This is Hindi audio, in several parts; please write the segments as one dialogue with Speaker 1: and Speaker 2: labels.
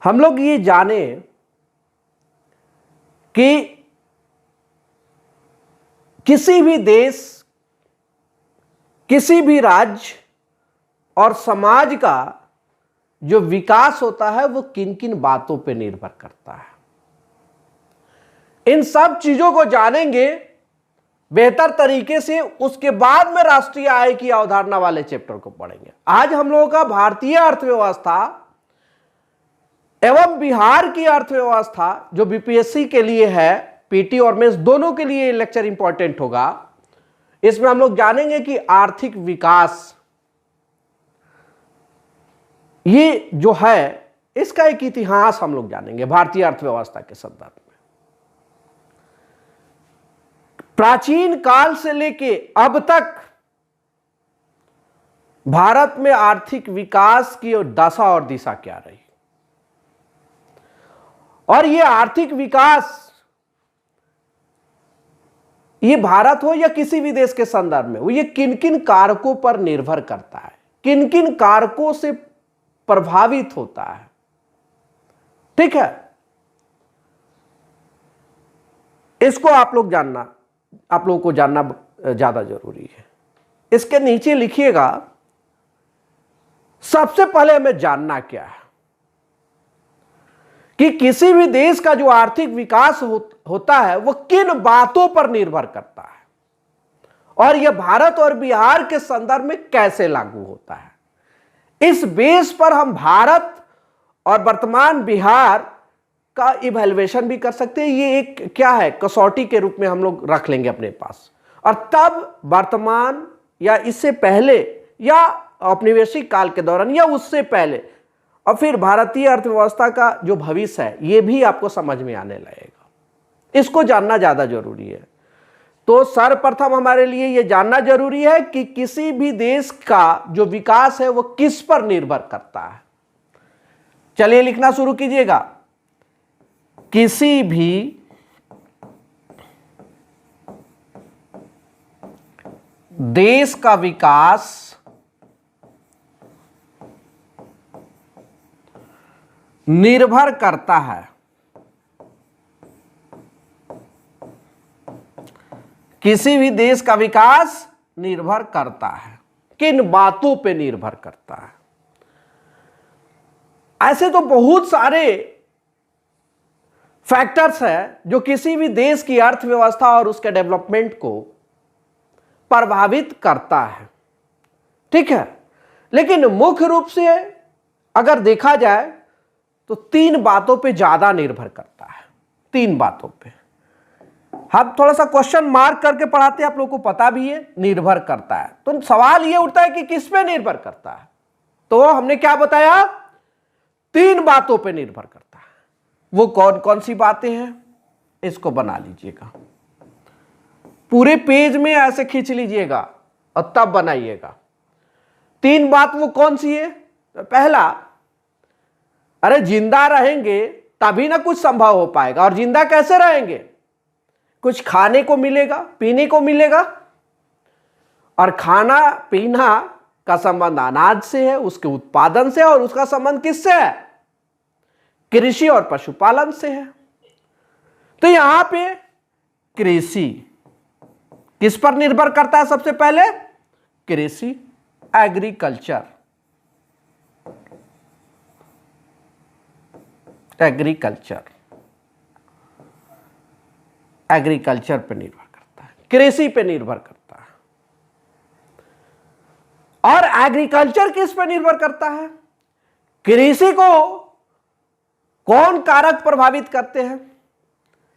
Speaker 1: हम लोग ये जाने कि किसी भी देश, किसी भी राज्य और समाज का जो विकास होता है वो किन किन बातों पर निर्भर करता है। इन सब चीजों को जानेंगे बेहतर तरीके से, उसके बाद में राष्ट्रीय आय की अवधारणा वाले चैप्टर को पढ़ेंगे। आज हम लोगों का भारतीय अर्थव्यवस्था एवं बिहार की अर्थव्यवस्था जो बीपीएससी के लिए है, पीटी और मेंस दोनों के लिए लेक्चर इंपॉर्टेंट होगा। इसमें हम लोग जानेंगे कि आर्थिक विकास ये जो है इसका एक इतिहास हम लोग जानेंगे भारतीय अर्थव्यवस्था के संदर्भ में। प्राचीन काल से लेके अब तक भारत में आर्थिक विकास की दशा और दिशा क्या रही, और ये आर्थिक विकास ये भारत हो या किसी भी देश के संदर्भ में हो, ये किन किन कारकों पर निर्भर करता है, किन किन कारकों से प्रभावित होता है। ठीक है, इसको आप लोगों को जानना ज्यादा जरूरी है। इसके नीचे लिखिएगा, सबसे पहले हमें जानना क्या है कि किसी भी देश का जो आर्थिक विकास होता है वो किन बातों पर निर्भर करता है, और यह भारत और बिहार के संदर्भ में कैसे लागू होता है। इस बेस पर हम भारत और वर्तमान बिहार का इवैल्यूएशन भी कर सकते हैं। ये एक क्या है, कसौटी के रूप में हम लोग रख लेंगे अपने पास, और तब वर्तमान या इससे पहले या औपनिवेशिक काल के दौरान या उससे पहले, और फिर भारतीय अर्थव्यवस्था का जो भविष्य है ये भी आपको समझ में आने लगेगा। इसको जानना ज्यादा जरूरी है। तो सर्वप्रथम हमारे लिए यह जानना जरूरी है कि किसी भी देश का जो विकास है वो किस पर निर्भर करता है। चलिए लिखना शुरू कीजिएगा, किसी भी देश का विकास निर्भर करता है, किसी भी देश का विकास निर्भर करता है, किन बातों पे निर्भर करता है। ऐसे तो बहुत सारे फैक्टर्स हैं जो किसी भी देश की अर्थव्यवस्था और उसके डेवलपमेंट को प्रभावित करता है। ठीक है, लेकिन मुख्य रूप से अगर देखा जाए तो 3 बातों पे ज्यादा निर्भर करता है। 3 बातों पे हम थोड़ा सा क्वेश्चन मार्क करके पढ़ाते हैं, आप लोगों को पता भी है निर्भर करता है। तो सवाल यह उठता है कि किस पे निर्भर करता है, तो हमने क्या बताया, 3 बातों पे निर्भर करता है। वो कौन कौन सी बातें हैं, इसको बना लीजिएगा, पूरे पेज में ऐसे खींच लीजिएगा और तब बनाइएगा। 3 बात वो कौन सी है। तो पहला, अरे जिंदा रहेंगे तभी ना कुछ संभव हो पाएगा, और जिंदा कैसे रहेंगे, कुछ खाने को मिलेगा, पीने को मिलेगा, और खाना पीना का संबंध अनाज से है, उसके उत्पादन से, और उसका संबंध किससे है, कृषि और पशुपालन से है। तो यहां पे कृषि किस पर निर्भर करता है, सबसे पहले कृषि, एग्रीकल्चर, एग्रीकल्चर पे निर्भर करता है, कृषि पे निर्भर करता है। और एग्रीकल्चर किस पे निर्भर करता है, कृषि को कौन कारक प्रभावित करते हैं,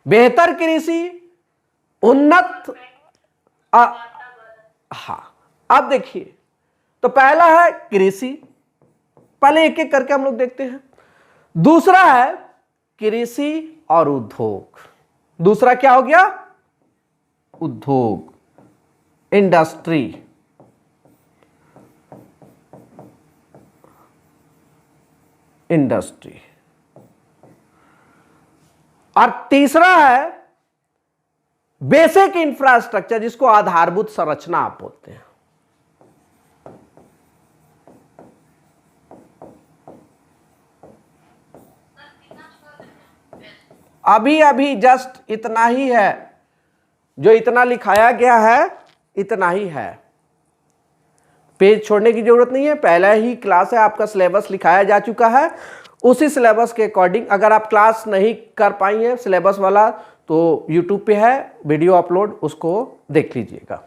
Speaker 1: बेहतर कृषि, उन्नत हाँ। अब देखिए, तो पहला है कृषि, पहले एक एक करके हम लोग देखते हैं। दूसरा है कृषि और उद्योग। दूसरा क्या हो गया, उद्योग, इंडस्ट्री। और तीसरा है बेसिक इंफ्रास्ट्रक्चर, जिसको आधारभूत संरचना आप बोलते हैं। अभी अभी जस्ट इतना ही है, जो इतना लिखाया गया है इतना ही है, पेज छोड़ने की जरूरत नहीं है। पहला ही क्लास है, आपका सिलेबस लिखाया जा चुका है। उसी सिलेबस के अकॉर्डिंग अगर आप क्लास नहीं कर पाई हैं सिलेबस वाला, तो यूट्यूब पे है वीडियो अपलोड, उसको देख लीजिएगा।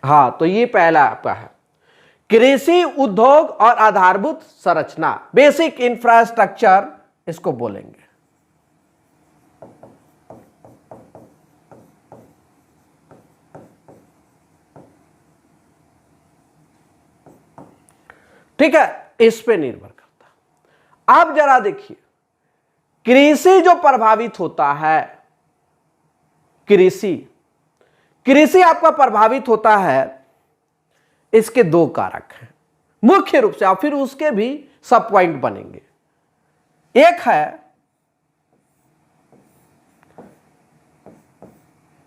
Speaker 1: हाँ, तो ये पहला आपका है कृषि उद्योग और आधारभूत संरचना, बेसिक इंफ्रास्ट्रक्चर इसको बोलेंगे। ठीक है, इस पे निर्भर करता। अब जरा देखिए, कृषि जो प्रभावित होता है, कृषि आपका प्रभावित होता है, इसके दो कारक हैं मुख्य रूप से, और फिर उसके भी सब पॉइंट बनेंगे। एक है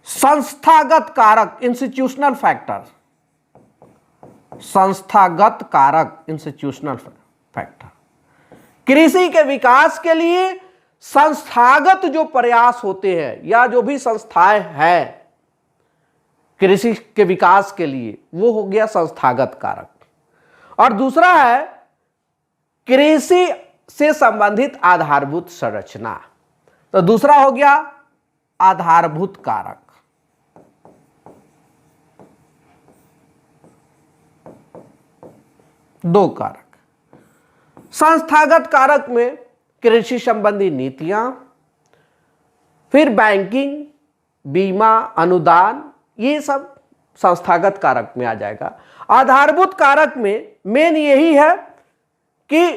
Speaker 1: संस्थागत कारक, इंस्टीट्यूशनल फैक्टर, संस्थागत कारक, इंस्टीट्यूशनल फैक्टर। कृषि के विकास के लिए संस्थागत जो प्रयास होते हैं या जो भी संस्थाएं हैं कृषि के विकास के लिए, वो हो गया संस्थागत कारक। और दूसरा है कृषि से संबंधित आधारभूत संरचना, तो दूसरा हो गया आधारभूत कारक। दो कारक, संस्थागत कारक में कृषि संबंधी नीतियां, फिर बैंकिंग, बीमा, अनुदान, ये सब संस्थागत कारक में आ जाएगा। आधारभूत कारक में मेन यही है कि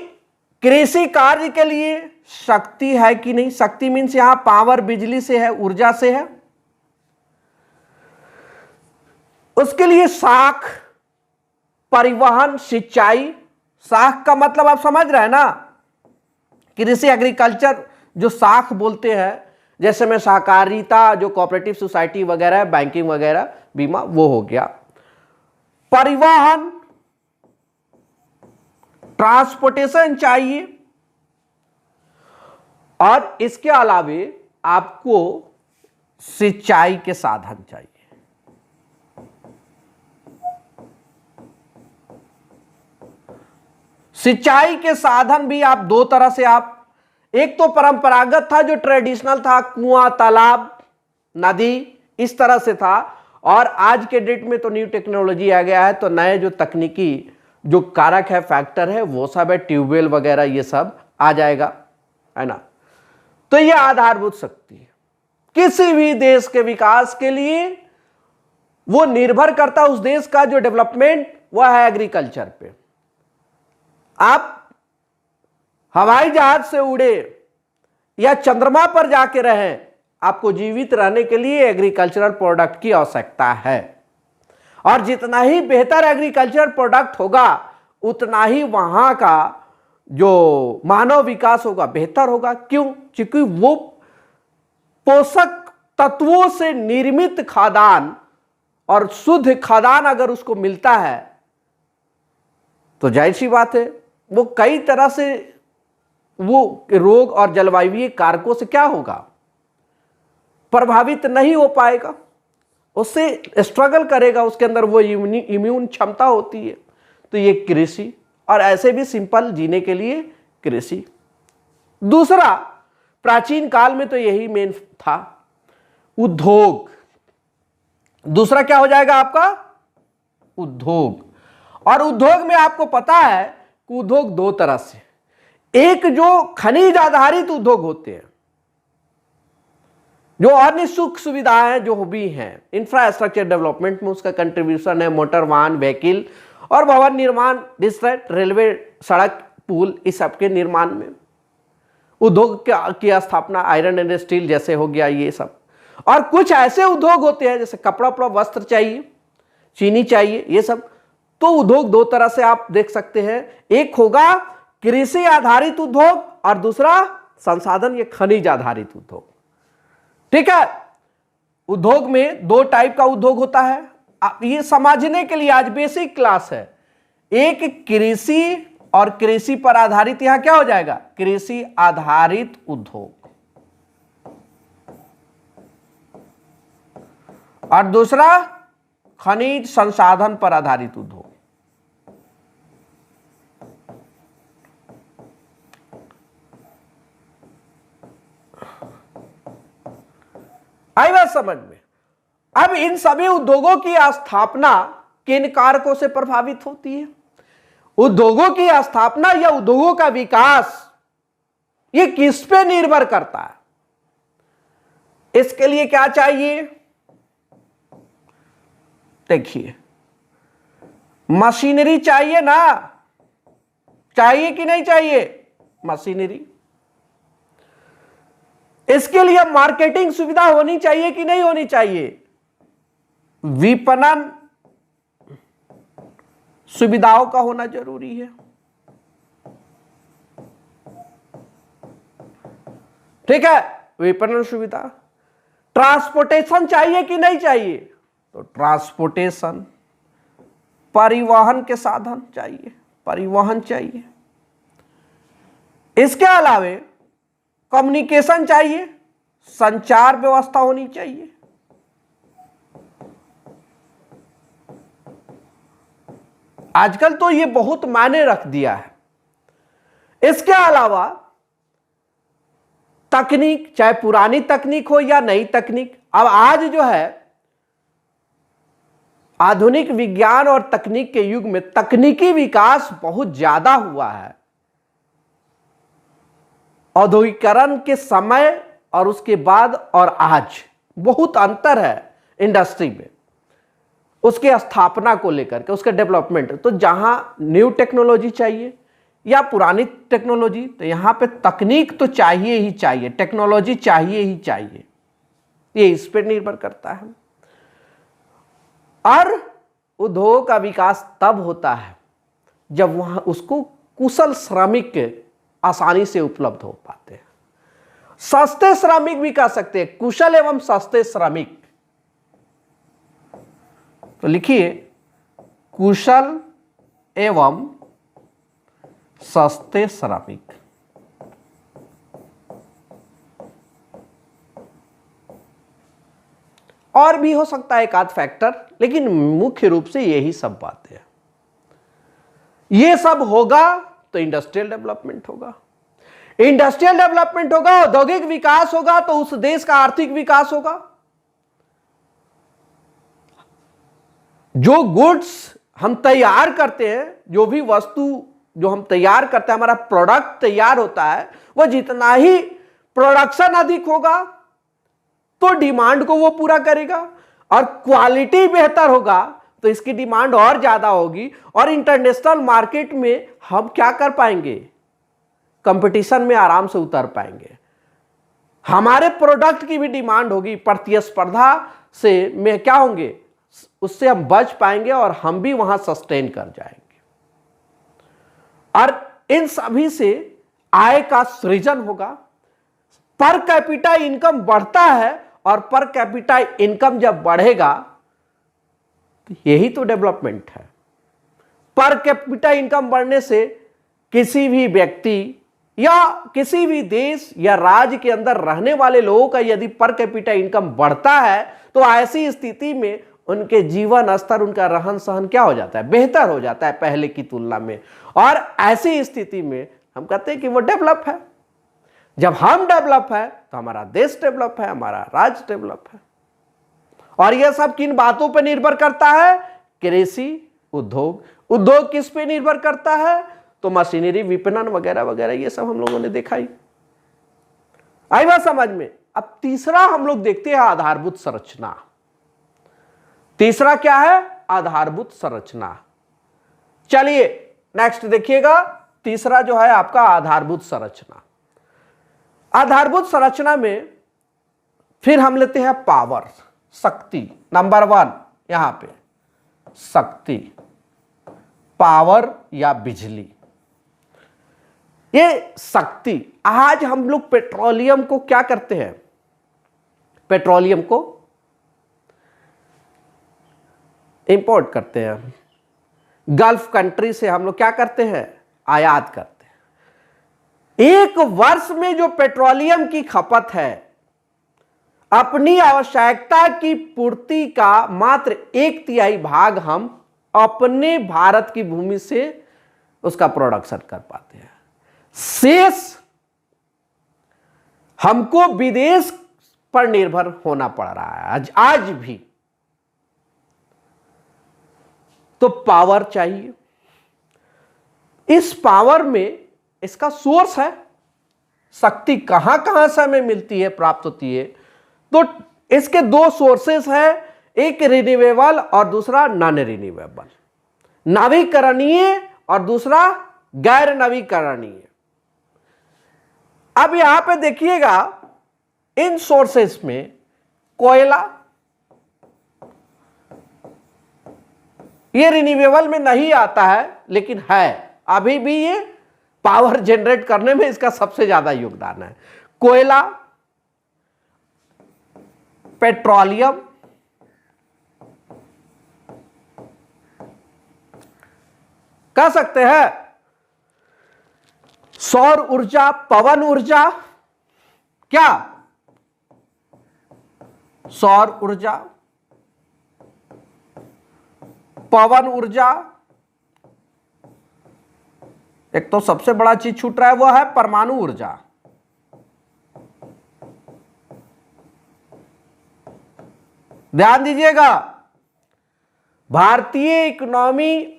Speaker 1: कृषि कार्य के लिए शक्ति है कि नहीं, शक्ति मीन्स यहां पावर, बिजली से है, ऊर्जा से है, उसके लिए साख, परिवहन, सिंचाई। साख का मतलब आप समझ रहे हैं ना, कृषि एग्रीकल्चर जो साख बोलते हैं, जैसे में सहकारिता, जो कोऑपरेटिव सोसाइटी वगैरह, बैंकिंग वगैरह, बीमा, वो हो गया। परिवहन, ट्रांसपोर्टेशन चाहिए, और इसके अलावे आपको सिंचाई के साधन चाहिए। सिंचाई के साधन भी आप दो तरह से, आप एक तो परंपरागत था जो ट्रेडिशनल था, कुआं, तालाब, नदी, इस तरह से था, और आज के डेट में तो न्यू टेक्नोलॉजी आ गया है, तो नए जो तकनीकी जो कारक है, फैक्टर है, वो सब है, ट्यूबवेल वगैरह ये सब आ जाएगा, है ना। तो ये आधारभूत शक्ति है किसी भी देश के विकास के लिए, वो निर्भर करता उस देश का जो डेवलपमेंट वह है एग्रीकल्चर पे। आप हवाई जहाज से उड़े या चंद्रमा पर जाके रहें, आपको जीवित रहने के लिए एग्रीकल्चरल प्रोडक्ट की आवश्यकता है, और जितना ही बेहतर एग्रीकल्चरल प्रोडक्ट होगा उतना ही वहां का जो मानव विकास होगा बेहतर होगा। क्यों? क्योंकि वो पोषक तत्वों से निर्मित खाद्यान्न और शुद्ध खाद्यान्न अगर उसको मिलता है तो जाहिर सी बात है वो कई तरह से वो रोग और जलवायु कारकों से क्या होगा, प्रभावित नहीं हो पाएगा, उससे स्ट्रगल करेगा, उसके अंदर वो इम्यून क्षमता होती है। तो ये कृषि, और ऐसे भी सिंपल जीने के लिए कृषि। दूसरा, प्राचीन काल में तो यही मेन था, उद्योग। दूसरा क्या हो जाएगा आपका? उद्योग। और उद्योग में आपको पता है कि उद्योग दो तरह से, एक जो खनिज आधारित उद्योग होते हैं, जो अन्य सुख सुविधाएं जो भी हैं, इंफ्रास्ट्रक्चर डेवलपमेंट में उसका कंट्रीब्यूशन है, मोटर वाहन, व्हीकल और भवन निर्माण, डिस्ट्रिक्ट रेलवे, सड़क, पुल, इस सब के निर्माण में उद्योग की स्थापना, आयरन एंड स्टील जैसे हो गया ये सब। और कुछ ऐसे उद्योग होते हैं जैसे कपड़ा उपड़ा, वस्त्र चाहिए, चीनी चाहिए, ये सब। तो उद्योग दो तरह से आप देख सकते हैं, एक होगा कृषि आधारित उद्योग और दूसरा संसाधन या खनिज आधारित उद्योग। ठीक है, उद्योग में दो टाइप का उद्योग होता है। ये समझने के लिए आज बेसिक क्लास है। एक कृषि और कृषि पर आधारित, यहां क्या हो जाएगा, कृषि आधारित उद्योग। और दूसरा खनिज संसाधन पर आधारित उद्योग। आई बात समझ में। अब इन सभी उद्योगों की स्थापना किन कारकों से प्रभावित होती है? उद्योगों की स्थापना या उद्योगों का विकास ये किस पे निर्भर करता है? इसके लिए क्या चाहिए? देखिए, मशीनरी चाहिए ना, चाहिए कि नहीं चाहिए मशीनरी? इसके लिए मार्केटिंग सुविधा होनी चाहिए कि नहीं होनी चाहिए? विपणन सुविधाओं का होना जरूरी है। ठीक है, विपणन सुविधा। ट्रांसपोर्टेशन चाहिए कि नहीं चाहिए? तो ट्रांसपोर्टेशन, परिवहन के साधन चाहिए, परिवहन चाहिए। इसके अलावे कम्युनिकेशन चाहिए, संचार व्यवस्था होनी चाहिए। आजकल तो ये बहुत मायने रख दिया है। इसके अलावा तकनीक, चाहे पुरानी तकनीक हो या नई तकनीक, अब आज जो है आधुनिक विज्ञान और तकनीक के युग में तकनीकी विकास बहुत ज्यादा हुआ है। औद्योगिकरण के समय और उसके बाद और आज बहुत अंतर है इंडस्ट्री में, उसके स्थापना को लेकर के, उसके डेवलपमेंट। तो जहां न्यू टेक्नोलॉजी चाहिए या पुरानी टेक्नोलॉजी, तो यहां पे तकनीक तो चाहिए ही चाहिए, टेक्नोलॉजी चाहिए ही चाहिए। ये इस पर निर्भर करता है। और उद्योग का विकास तब होता है जब वहां उसको कुशल श्रमिक आसानी से उपलब्ध हो पाते हैं। सस्ते श्रमिक भी कह सकते हैं, कुशल एवं सस्ते श्रमिक। तो लिखिए, कुशल एवं सस्ते श्रमिक। और भी हो सकता है एक आध फैक्टर, लेकिन मुख्य रूप से यही सब बातें हैं। ये सब होगा तो इंडस्ट्रियल डेवलपमेंट होगा। इंडस्ट्रियल डेवलपमेंट होगा, औद्योगिक विकास होगा, तो उस देश का आर्थिक विकास होगा। जो गुड्स हम तैयार करते हैं, जो भी वस्तु जो हम तैयार करते हैं, हमारा प्रोडक्ट तैयार होता है, वो जितना ही प्रोडक्शन अधिक होगा तो डिमांड को वो पूरा करेगा, और क्वालिटी बेहतर होगा तो इसकी डिमांड और ज्यादा होगी, और इंटरनेशनल मार्केट में हम क्या कर पाएंगे, कंपटीशन में आराम से उतर पाएंगे। हमारे प्रोडक्ट की भी डिमांड होगी, प्रतिस्पर्धा से में क्या होंगे, उससे हम बच पाएंगे और हम भी वहां सस्टेन कर जाएंगे। और इन सभी से आय का सृजन होगा। पर कैपिटा इनकम बढ़ता है, और पर कैपिटा इनकम जब बढ़ेगा तो यही तो डेवलपमेंट है। पर कैपिटा इनकम बढ़ने से किसी भी व्यक्ति या किसी भी देश या राज्य के अंदर रहने वाले लोगों का यदि पर कैपिटा इनकम बढ़ता है, तो ऐसी स्थिति में उनके जीवन स्तर, उनका रहन सहन क्या हो जाता है, बेहतर हो जाता है पहले की तुलना में। और ऐसी स्थिति में हम कहते हैं कि वो डेवलप है। जब हम डेवलप है तो हमारा देश डेवलप है, हमारा राज्य डेवलप है। और यह सब किन बातों पर निर्भर करता है? कृषि, उद्योग। उद्योग किस पे निर्भर करता है? तो मशीनरी, विपणन वगैरह वगैरह, ये सब हम लोगों ने देखा ही। आई बात समझ में। अब तीसरा हम लोग देखते हैं आधारभूत संरचना। तीसरा क्या है? आधारभूत संरचना। चलिए नेक्स्ट देखिएगा, तीसरा जो है आपका आधारभूत संरचना। आधारभूत संरचना में फिर हम लेते हैं पावर, शक्ति। नंबर 1 यहां पे शक्ति, पावर या बिजली। ये शक्ति, आज हम लोग पेट्रोलियम को क्या करते हैं, पेट्रोलियम को इंपोर्ट करते हैं। गल्फ कंट्री से हम लोग क्या करते हैं, आयात करते हैं। एक वर्ष में जो पेट्रोलियम की खपत है, अपनी आवश्यकता की पूर्ति का मात्र 1/3 भाग हम अपने भारत की भूमि से उसका प्रोडक्शन कर पाते हैं। शेष हमको विदेश पर निर्भर होना पड़ रहा है आज भी। तो पावर चाहिए, इस पावर में इसका सोर्स है, शक्ति कहां कहां से हमें मिलती है, प्राप्त होती है। तो इसके दो सोर्सेस है, एक रिन्यूएबल और दूसरा नॉन रिन्यूएबल, नवीकरणीय और दूसरा गैर नवीकरणीय। अब यहां पे देखिएगा, इन सोर्सेस में कोयला, ये रिन्यूएबल में नहीं आता है लेकिन है, अभी भी ये पावर जनरेट करने में इसका सबसे ज्यादा योगदान है। कोयला, पेट्रोलियम, कह सकते हैं सौर ऊर्जा, पवन ऊर्जा, क्या सौर ऊर्जा, पवन ऊर्जा, एक तो सबसे बड़ा चीज छूट रहा है, वो है परमाणु ऊर्जा। ध्यान दीजिएगा, भारतीय इकोनॉमी,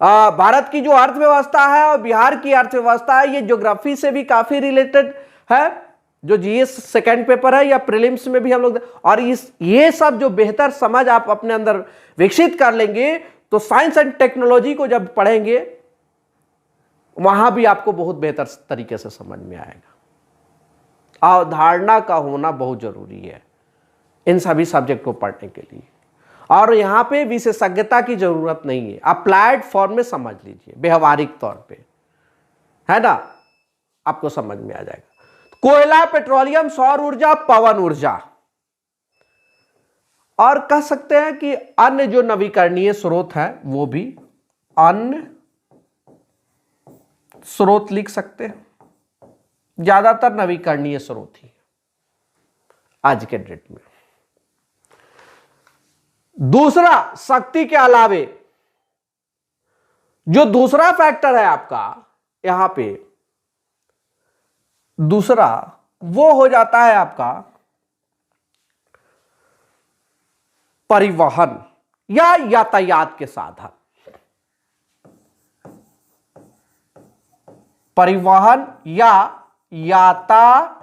Speaker 1: भारत की जो अर्थव्यवस्था है और बिहार की अर्थव्यवस्था है, ये ज्योग्राफी से भी काफी रिलेटेड है। जो जीएस सेकंड पेपर है या प्रीलिम्स में भी हम लोग, और ये सब जो बेहतर समझ आप अपने अंदर विकसित कर लेंगे, तो साइंस एंड टेक्नोलॉजी को जब पढ़ेंगे वहां भी आपको बहुत बेहतर तरीके से समझ में आएगा। अवधारणा का होना बहुत जरूरी है इन सभी सब्जेक्ट को पढ़ने के लिए, और यहां पे विशेषज्ञता की जरूरत नहीं है, अप्लाइड फॉर्म में समझ लीजिए, व्यवहारिक तौर पे, है ना, आपको समझ में आ जाएगा। कोयला, पेट्रोलियम, सौर ऊर्जा, पवन ऊर्जा, और कह सकते हैं कि अन्य जो नवीकरणीय स्रोत है वो भी अन्य स्रोत लिख सकते हैं। ज्यादातर नवीकरणीय स्रोत ही आज के डेट में। दूसरा, शक्ति के अलावे जो दूसरा फैक्टर है आपका यहां पे, दूसरा वो हो जाता है आपका परिवहन या यातायात के साधन। परिवहन या यातायात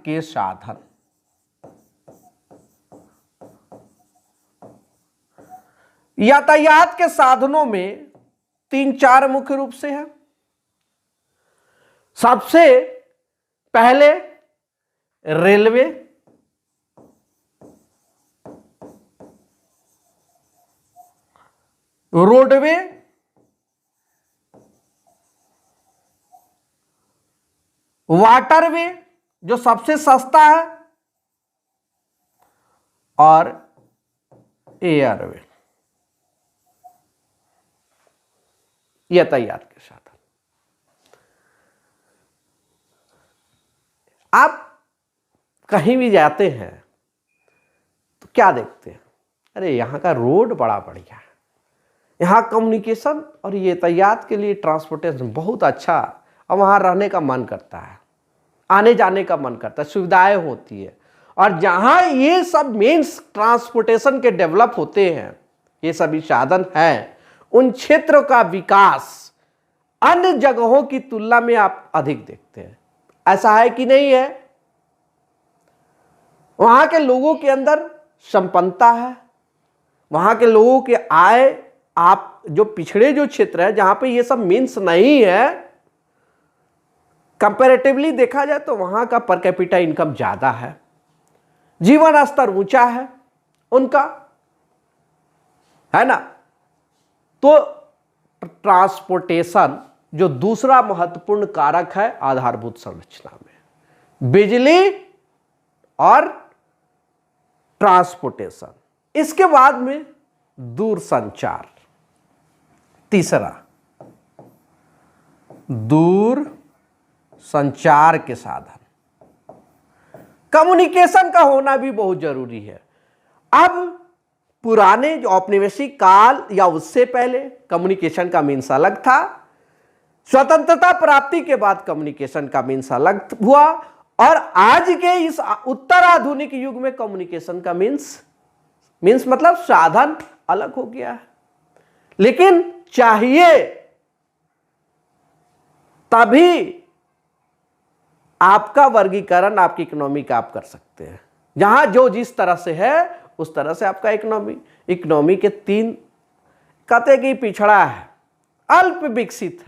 Speaker 1: के साधन। यातायात के साधनों में 3-4 मुख्य रूप से है। सबसे पहले रेलवे, रोडवे, वाटरवे जो सबसे सस्ता है, और एयरवे, यातायात के साधन। आप कहीं भी जाते हैं तो क्या देखते हैं, अरे यहां का रोड बड़ा बढ़िया है, यहां कम्युनिकेशन और यातायात के लिए ट्रांसपोर्टेशन बहुत अच्छा, और वहां रहने का मन करता है, आने जाने का मन करता है, सुविधाएं होती है। और जहां ये सब मेन्स ट्रांसपोर्टेशन के डेवलप होते हैं, ये सभी साधन हैं, उन क्षेत्रों का विकास अन्य जगहों की तुलना में आप अधिक देखते हैं। ऐसा है कि नहीं है? वहां के लोगों के अंदर संपन्नता है, वहां के लोगों के आय, आप जो पिछड़े जो क्षेत्र है जहां पे ये सब मीन्स नहीं है, कंपैरेटिवली देखा जाए तो वहां का पर कैपिटा इनकम ज्यादा है, जीवन स्तर ऊंचा है उनका, है ना। तो ट्रांसपोर्टेशन जो दूसरा महत्वपूर्ण कारक है आधारभूत संरचना में, बिजली और ट्रांसपोर्टेशन। इसके बाद में दूरसंचार, तीसरा दूर संचार के साधन, कम्युनिकेशन का होना भी बहुत जरूरी है। अब पुराने जो औपनिवेशिक काल या उससे पहले कम्युनिकेशन का मीन्स अलग था, स्वतंत्रता प्राप्ति के बाद कम्युनिकेशन का मीन्स अलग हुआ, और आज के इस उत्तर आधुनिक युग में कम्युनिकेशन का मीन्स मतलब साधन अलग हो गया है। लेकिन चाहिए तभी आपका वर्गीकरण, आपकी इकोनॉमी का आप कर सकते हैं। जहां जो जिस तरह से है उस तरह से आपका इकोनॉमी के तीन कहते कि पिछड़ा है, अल्प विकसित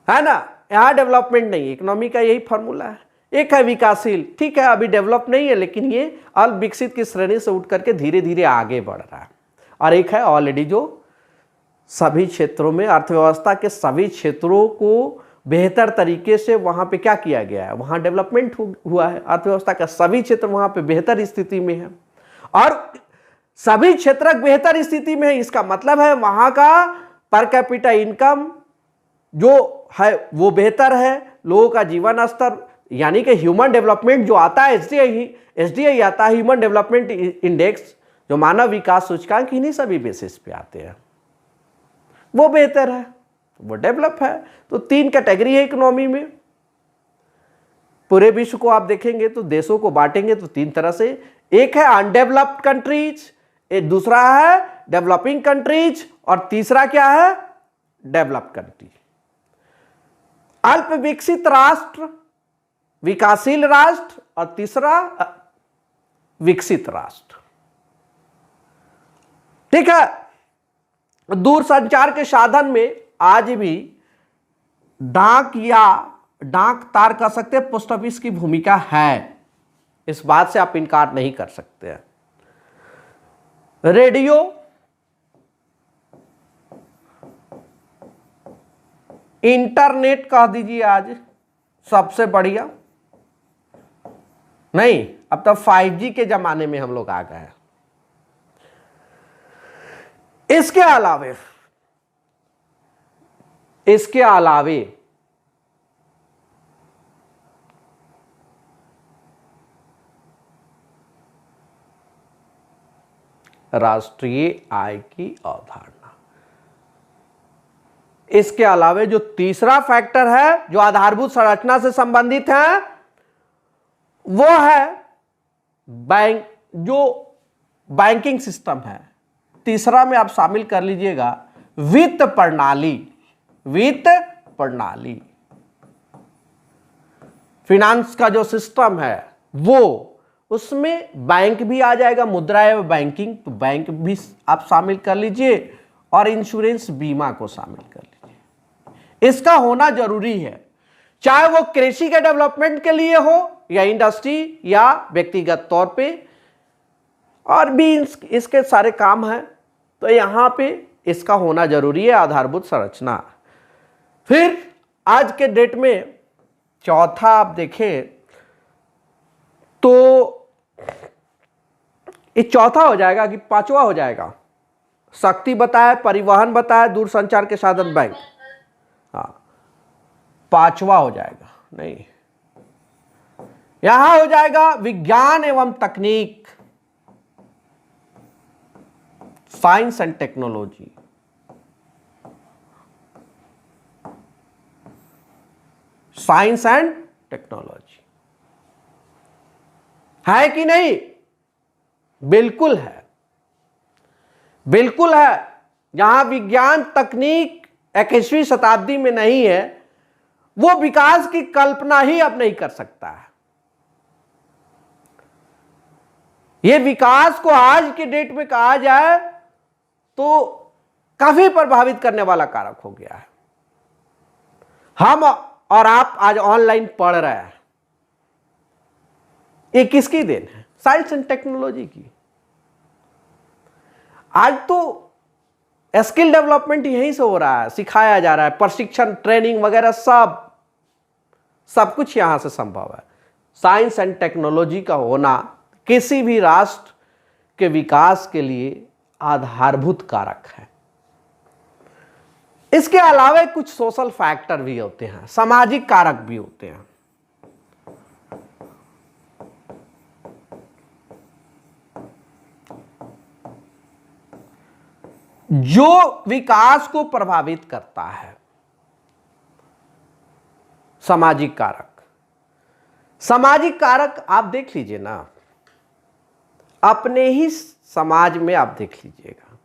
Speaker 1: है ना। यहां डेवलपमेंट नहीं है, इकोनॉमी का यही फॉर्मूला है। एक है विकासशील, ठीक है अभी डेवलप नहीं है, लेकिन ये अल्प विकसित की श्रेणी से उठ करके धीरे धीरे आगे बढ़ रहा है। और एक है ऑलरेडी जो सभी क्षेत्रों में, अर्थव्यवस्था के सभी क्षेत्रों को बेहतर तरीके से वहां पे क्या किया गया है, वहां डेवलपमेंट हुआ है, अर्थव्यवस्था का सभी क्षेत्र वहां पे बेहतर स्थिति में है। और सभी क्षेत्र बेहतर स्थिति में है, इसका मतलब है वहां का पर कैपिटा इनकम जो है वो बेहतर है, लोगों का जीवन स्तर, यानी कि ह्यूमन डेवलपमेंट जो आता है, एसडीआई आता है, ह्यूमन डेवलपमेंट इंडेक्स, जो मानव विकास सूचकांक, इन्हीं सभी बेसिस पे आते हैं, वो बेहतर है, वो डेवलप है। तो तीन कैटेगरी है इकोनॉमी में। पूरे विश्व को आप देखेंगे तो देशों को बांटेंगे तो तीन तरह से, एक है अनडेवलप्ड कंट्रीज, एक दूसरा है डेवलपिंग कंट्रीज, और तीसरा क्या है, डेवलप्ड कंट्रीज। अल्प विकसित राष्ट्र, विकासशील राष्ट्र, और तीसरा विकसित राष्ट्र। ठीक है। दूर संचार के साधन में आज भी डाक तार कह सकते हैं, पोस्ट ऑफिस की भूमिका है, इस बात से आप इनकार नहीं कर सकते हैं। रेडियो, इंटरनेट कह दीजिए आज सबसे बढ़िया, नहीं अब तो 5G के जमाने में हम लोग आ गए हैं। इसके अलावे राष्ट्रीय आय की अवधारणा, इसके अलावे जो तीसरा फैक्टर है जो आधारभूत संरचना से संबंधित है, वो है बैंकिंग सिस्टम है। तीसरा में आप शामिल कर लीजिएगा वित्त प्रणाली, फिनांस का जो सिस्टम है वो, उसमें बैंक भी आ जाएगा, मुद्रा एवं बैंकिंग, तो बैंक भी आप शामिल कर लीजिए, और इंश्योरेंस बीमा को शामिल कर लीजिए। इसका होना जरूरी है, चाहे वो कृषि के डेवलपमेंट के लिए हो, या इंडस्ट्री, या व्यक्तिगत तौर पे, और भी इसके सारे काम हैं, तो यहां पे इसका होना जरूरी है, आधारभूत संरचना। फिर आज के डेट में चौथा आप देखें तो ये चौथा हो जाएगा कि पांचवा हो जाएगा, शक्ति बताया, परिवहन बताया, दूरसंचार के साधन, बैंक, हाँ पांचवा हो जाएगा, नहीं यहां हो जाएगा विज्ञान एवं तकनीक, science and technology. Science and technology है कि नहीं? बिल्कुल है, बिल्कुल है। जहां विज्ञान तकनीक 21वीं शताब्दी में नहीं है, वो विकास की कल्पना ही अब नहीं कर सकता है। ये विकास को आज के डेट में कहा जाए तो काफी प्रभावित करने वाला कारक हो गया है। हम और आप आज ऑनलाइन पढ़ रहे हैं, ये किसकी देन है? साइंस एंड टेक्नोलॉजी की। आज तो स्किल डेवलपमेंट यहीं से हो रहा है, सिखाया जा रहा है, प्रशिक्षण, ट्रेनिंग वगैरह सब कुछ यहां से संभव है। साइंस एंड टेक्नोलॉजी का होना किसी भी राष्ट्र के विकास के लिए आधारभूत कारक है। इसके अलावा कुछ सोशल फैक्टर भी होते हैं, सामाजिक कारक भी होते हैं। जो विकास को प्रभावित करता है। सामाजिक कारक, सामाजिक कारक आप देख लीजिए ना, अपने ही समाज में आप देख लीजिएगा,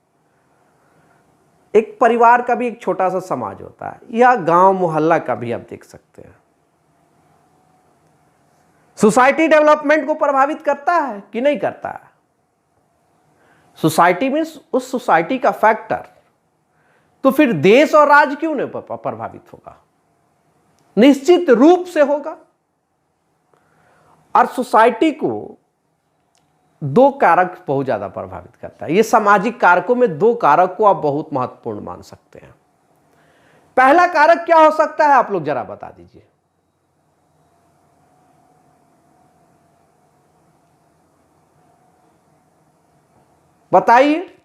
Speaker 1: एक परिवार का भी एक छोटा सा समाज होता है, या गांव मोहल्ला का भी आप देख सकते हैं। सोसाइटी डेवलपमेंट को प्रभावित करता है कि नहीं करता है? सोसाइटी में उस सोसाइटी का फैक्टर, तो फिर देश और राज्य क्यों नहीं प्रभावित होगा? निश्चित रूप से होगा। और सोसाइटी को दो कारक बहुत ज्यादा प्रभावित करता है। ये सामाजिक कारकों में दो कारक को आप बहुत महत्वपूर्ण मान सकते हैं। पहला कारक क्या हो सकता है, आप लोग जरा बता दीजिए। बताइए,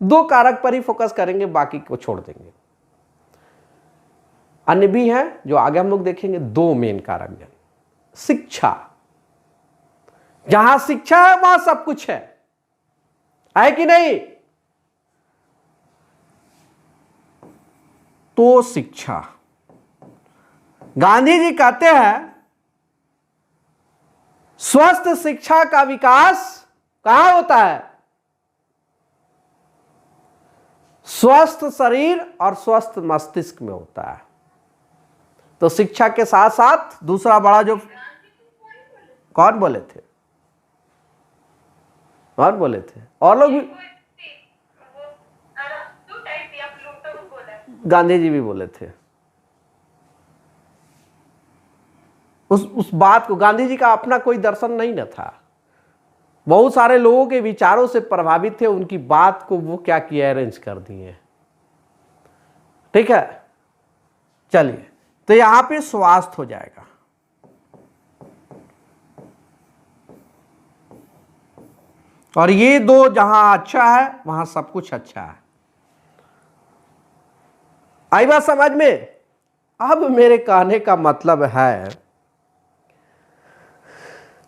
Speaker 1: दो कारक पर ही फोकस करेंगे, बाकी को छोड़ देंगे। अन्य भी हैं जो आगे हम लोग देखेंगे। दो मेन कारक हैं। शिक्षा, जहां शिक्षा है वहां सब कुछ है कि नहीं? तो शिक्षा, गांधी जी कहते हैं स्वस्थ शिक्षा का विकास कहां होता है? स्वस्थ शरीर और स्वस्थ मस्तिष्क में होता है। तो शिक्षा के साथ साथ दूसरा बड़ा जो, कौन बोले थे? कौन बोले थे? और लोग भी, गांधी जी भी बोले थे। उस बात को, गांधी जी का अपना कोई दर्शन नहीं न था, बहुत सारे लोगों के विचारों से प्रभावित थे, उनकी बात को वो क्या किया, अरेंज कर दिए। ठीक है, चलिए, तो यहां पे स्वास्थ्य हो जाएगा। और ये दो जहां अच्छा है वहां सब कुछ अच्छा है। आई बात समझ में? अब मेरे कहने का मतलब है,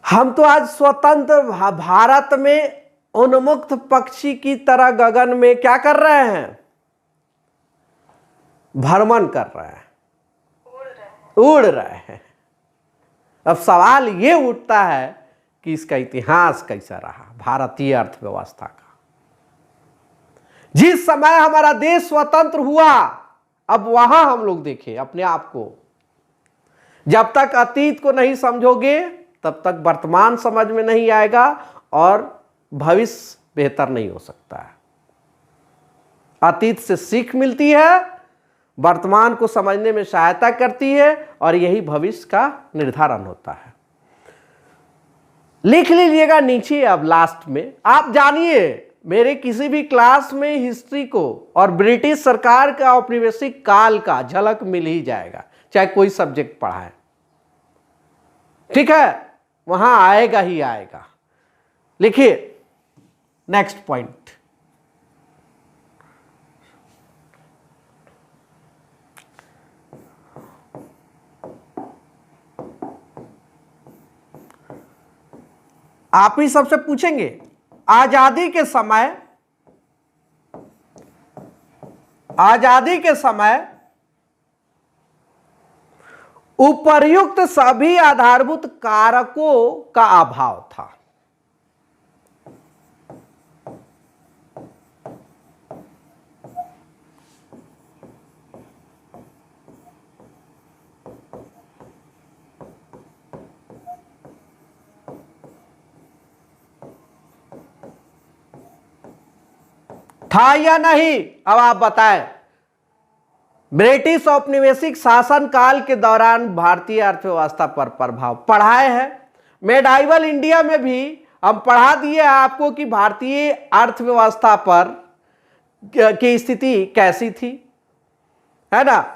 Speaker 1: हम तो आज स्वतंत्र भारत में उन्मुक्त पक्षी की तरह गगन में क्या कर रहे हैं? भ्रमण कर रहे हैं, उड़ रहे हैं। अब सवाल ये उठता है कि इसका इतिहास कैसा रहा, भारतीय अर्थव्यवस्था का। जिस समय हमारा देश स्वतंत्र हुआ, अब वहां हम लोग देखें अपने आप को। जब तक अतीत को नहीं समझोगे तब तक वर्तमान समझ में नहीं आएगा और भविष्य बेहतर नहीं हो सकता है। अतीत से सीख मिलती है, वर्तमान को समझने में सहायता करती है, और यही भविष्य का निर्धारण होता है। लिख लीजिएगा नीचे। अब लास्ट में आप जानिए, मेरे किसी भी क्लास में हिस्ट्री को और ब्रिटिश सरकार का औपनिवेशिक काल का झलक मिल ही जाएगा, चाहे कोई सब्जेक्ट पढ़ाए। ठीक है, वहां आएगा ही आएगा। लिखिए नेक्स्ट पॉइंट। आप ही सबसे पूछेंगे, आजादी के समय उपर्युक्त सभी आधारभूत कारकों का अभाव था। था या नहीं? अब आप बताएं। ब्रिटिश औपनिवेशिक शासन काल के दौरान भारतीय अर्थव्यवस्था पर प्रभाव पढ़ाए हैं। मेडाइवल इंडिया में भी हम पढ़ा दिए आपको कि भारतीय अर्थव्यवस्था पर की स्थिति कैसी थी, है ना?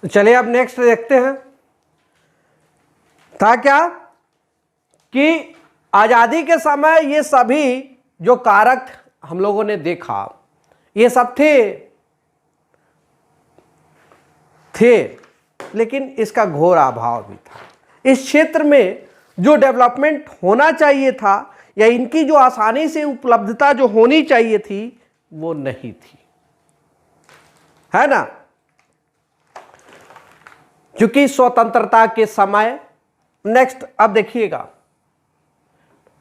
Speaker 1: चलिए अब नेक्स्ट देखते हैं। था क्या कि आजादी के समय ये सभी जो कारक हम लोगों ने देखा ये सब थे लेकिन इसका घोर अभाव भी था। इस क्षेत्र में जो डेवलपमेंट होना चाहिए था या इनकी जो आसानी से उपलब्धता जो होनी चाहिए थी वो नहीं थी, है ना। क्योंकि स्वतंत्रता के समय, नेक्स्ट अब देखिएगा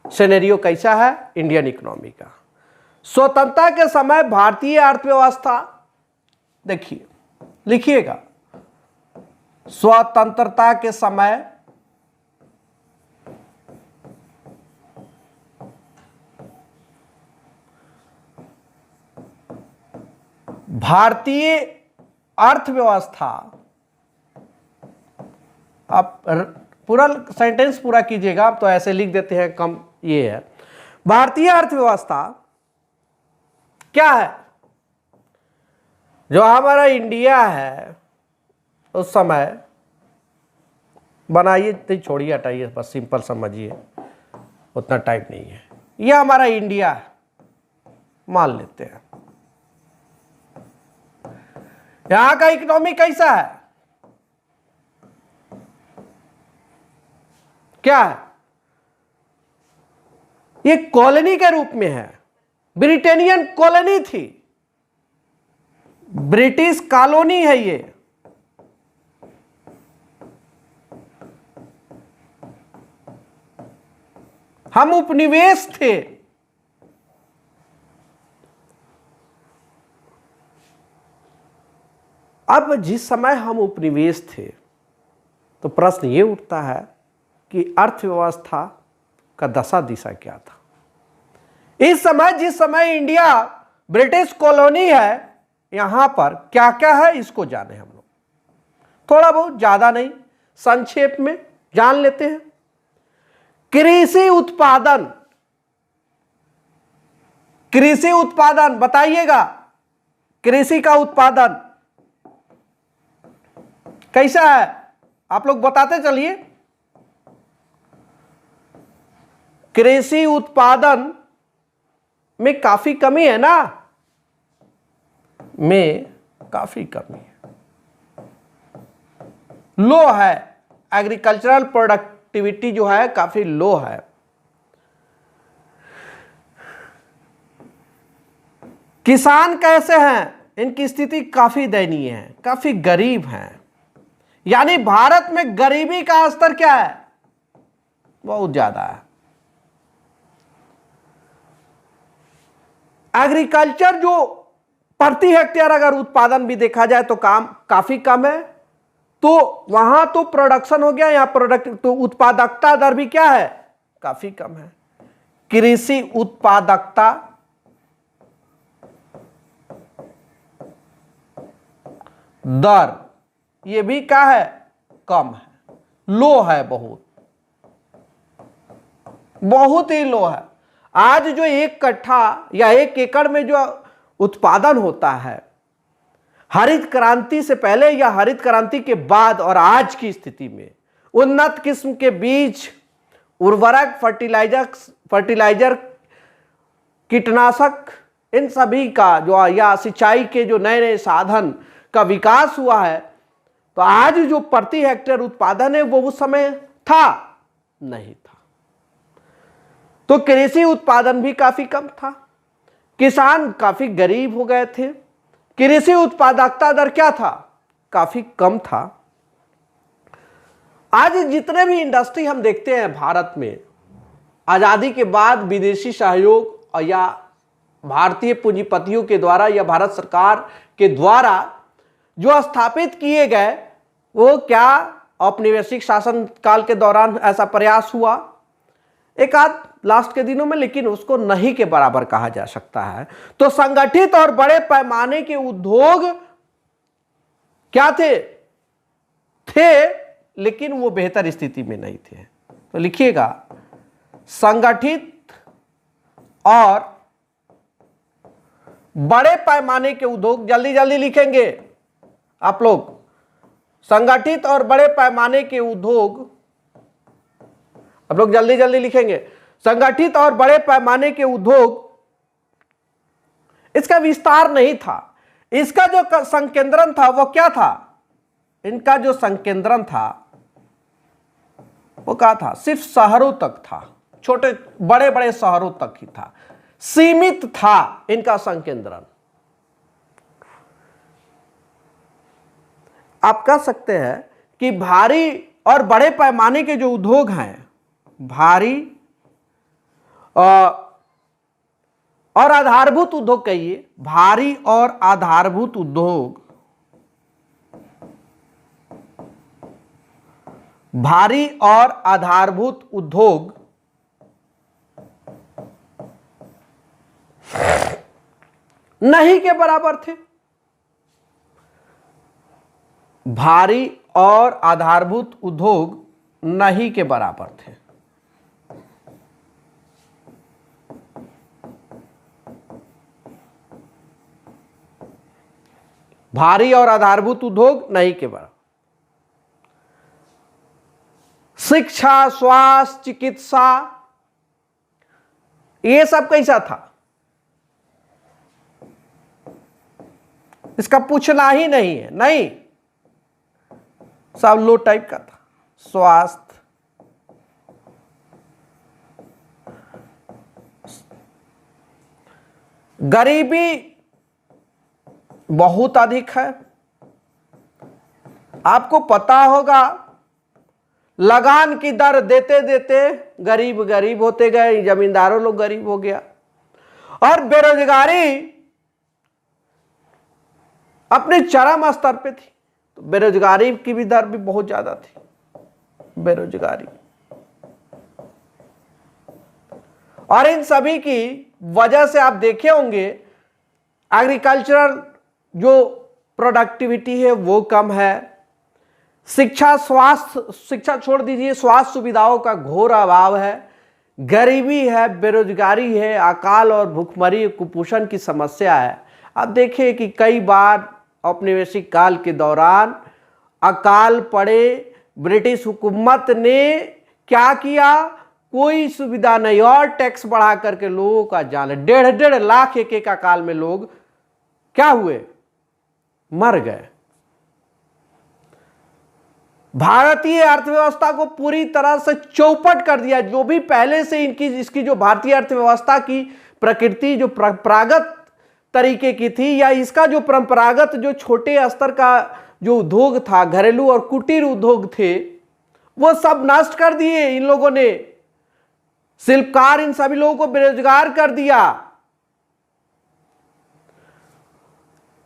Speaker 1: सिनेरियो कैसा है इंडियन इकोनॉमी का। स्वतंत्रता के समय भारतीय अर्थव्यवस्था, देखिए लिखिएगा, स्वतंत्रता के समय भारतीय अर्थव्यवस्था, आप पूरा सेंटेंस पूरा कीजिएगा, तो ऐसे लिख देते हैं कम, ये है भारतीय अर्थव्यवस्था क्या है। जो हमारा इंडिया है उस समय, बनाइए तो छोड़िए हटाइए, बस सिंपल समझिए, उतना टाइम नहीं है। यह हमारा इंडिया है मान लेते हैं। यहां का इकोनॉमी कैसा है, क्या है, ये कॉलोनी के रूप में है, ब्रिटेनियन कॉलोनी थी, ब्रिटिश कॉलोनी है ये। हम उपनिवेश थे। अब जिस समय हम उपनिवेश थे तो प्रश्न ये उठता है कि अर्थव्यवस्था का दशा दिशा क्या था। इस समय जिस समय इंडिया ब्रिटिश कॉलोनी है, यहां पर क्या क्या है इसको जाने हम लोग, थोड़ा बहुत, ज्यादा नहीं, संक्षेप में जान लेते हैं। कृषि उत्पादन, कृषि उत्पादन बताइएगा, कृषि का उत्पादन कैसा है आप लोग बताते चलिए। कृषि उत्पादन में काफी कमी है ना, में काफी कमी है, लो है, एग्रीकल्चरल प्रोडक्टिविटी जो है काफी लो है। किसान कैसे हैं, इनकी स्थिति काफी दयनीय है, काफी गरीब हैं। यानी भारत में गरीबी का स्तर क्या है, बहुत ज्यादा है। एग्रीकल्चर जो प्रति हेक्टेयर अगर उत्पादन भी देखा जाए तो काम काफी कम है, तो वहां तो प्रोडक्शन हो गया, यहां प्रोडक्ट तो उत्पादकता दर भी क्या है, काफी कम है। कृषि उत्पादकता दर ये भी क्या है, कम है, लो है, बहुत बहुत ही लो है। आज जो एक कट्ठा या एक एकड़ में जो उत्पादन होता है, हरित क्रांति से पहले या हरित क्रांति के बाद और आज की स्थिति में उन्नत किस्म के बीज, उर्वरक, फर्टिलाइजर, कीटनाशक, इन सभी का जो या सिंचाई के जो नए नए साधन का विकास हुआ है, तो आज जो प्रति हेक्टेयर उत्पादन है वो उस समय था नहीं था। तो कृषि उत्पादन भी काफी कम था, किसान काफी गरीब हो गए थे, कृषि उत्पादकता दर क्या था, काफी कम था। आज जितने भी इंडस्ट्री हम देखते हैं भारत में, आजादी के बाद विदेशी सहयोग या भारतीय पूंजीपतियों के द्वारा या भारत सरकार के द्वारा जो स्थापित किए गए, वो क्या औपनिवेशिक शासन काल के दौरान ऐसा प्रयास हुआ एक आध लास्ट के दिनों में, लेकिन उसको नहीं के बराबर कहा जा सकता है। तो संगठित और बड़े पैमाने के उद्योग क्या थे, लेकिन वो बेहतर स्थिति में नहीं थे। तो लिखिएगा, संगठित और बड़े पैमाने के उद्योग, जल्दी जल्दी लिखेंगे आप लोग, संगठित और बड़े पैमाने के उद्योग, आप लोग जल्दी जल्दी लिखेंगे, संगठित और बड़े पैमाने के उद्योग, इसका विस्तार नहीं था। इसका जो संकेंद्रण था वो क्या था? इनका जो संकेंद्रण था वो क्या था? सिर्फ शहरों तक था, छोटे बड़े बड़े शहरों तक ही था, सीमित था इनका संकेंद्रण। आप कह सकते हैं कि भारी और बड़े पैमाने के जो उद्योग हैं, भारी और आधारभूत उद्योग, कहिए भारी और आधारभूत उद्योग, भारी और आधारभूत उद्योग नहीं के बराबर थे। भारी और आधारभूत उद्योग नहीं के बराबर थे। भारी और आधारभूत उद्योग नहीं के बराबर। शिक्षा, स्वास्थ्य, चिकित्सा, ये सब कैसा था? इसका पूछना ही नहीं है, नहीं, सब लो टाइप का था। स्वास्थ्य, गरीबी बहुत अधिक है। आपको पता होगा, लगान की दर देते देते गरीब गरीब होते गए, जमींदारों लोग गरीब हो गया, और बेरोजगारी अपने चरम स्तर पे थी। तो बेरोजगारी की भी दर भी बहुत ज्यादा थी, बेरोजगारी। और इन सभी की वजह से आप देखे होंगे एग्रीकल्चरल जो प्रोडक्टिविटी है वो कम है। शिक्षा, स्वास्थ्य, शिक्षा छोड़ दीजिए, स्वास्थ्य सुविधाओं का घोर अभाव है। गरीबी है, बेरोजगारी है, अकाल और भूखमरी, कुपोषण की समस्या है। आप देखिए कि कई बार औपनिवेशिक काल के दौरान अकाल पड़े, ब्रिटिश हुकूमत ने क्या किया? कोई सुविधा नहीं और टैक्स बढ़ा करके लोगों का जान, 1.5 लाख एक अकाल में लोग क्या हुए? मर गए। भारतीय अर्थव्यवस्था को पूरी तरह से चौपट कर दिया। जो भी पहले से इसकी जो भारतीय अर्थव्यवस्था की प्रकृति जो परंपरागत तरीके की थी, या इसका जो परंपरागत जो छोटे स्तर का जो उद्योग था, घरेलू और कुटीर उद्योग थे, वो सब नष्ट कर दिए इन लोगों ने। शिल्पकार इन सभी लोगों को बेरोजगार कर दिया।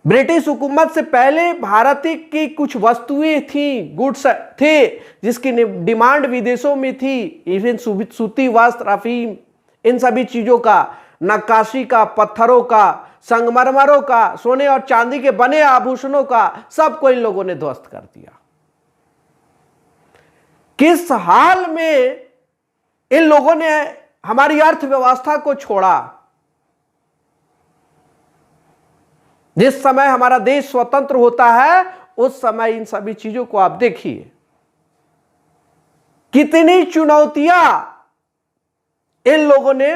Speaker 1: ब्रिटिश हुकूमत से पहले भारत की कुछ वस्तुएं थी, गुड्स थे, जिसकी डिमांड विदेशों में थी। इवन सूती वस्त्र, अफीम, इन सभी चीजों का, नक्काशी का, पत्थरों का, संगमरमरों का, सोने और चांदी के बने आभूषणों का, सबको इन लोगों ने ध्वस्त कर दिया। किस हाल में इन लोगों ने हमारी अर्थव्यवस्था को छोड़ा। जिस समय हमारा देश स्वतंत्र होता है उस समय इन सभी चीजों को आप देखिए, कितनी चुनौतियां इन लोगों ने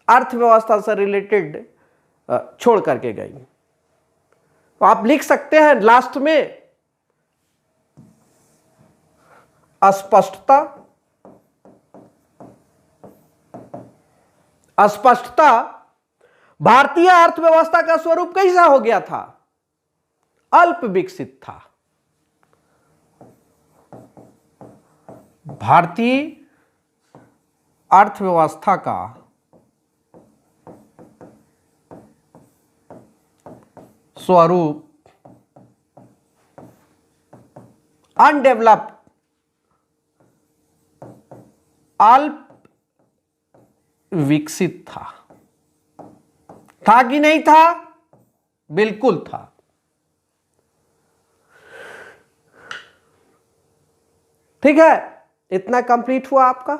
Speaker 1: अर्थव्यवस्था से रिलेटेड छोड़ करके गई। तो आप लिख सकते हैं लास्ट में, अस्पष्टता, अस्पष्टता। भारतीय अर्थव्यवस्था का स्वरूप कैसा हो गया था? अल्प विकसित था। भारतीय अर्थव्यवस्था का स्वरूप अनडेवलप्ड, अल्प विकसित था कि नहीं था? बिल्कुल था। ठीक है, इतना कंप्लीट हुआ आपका।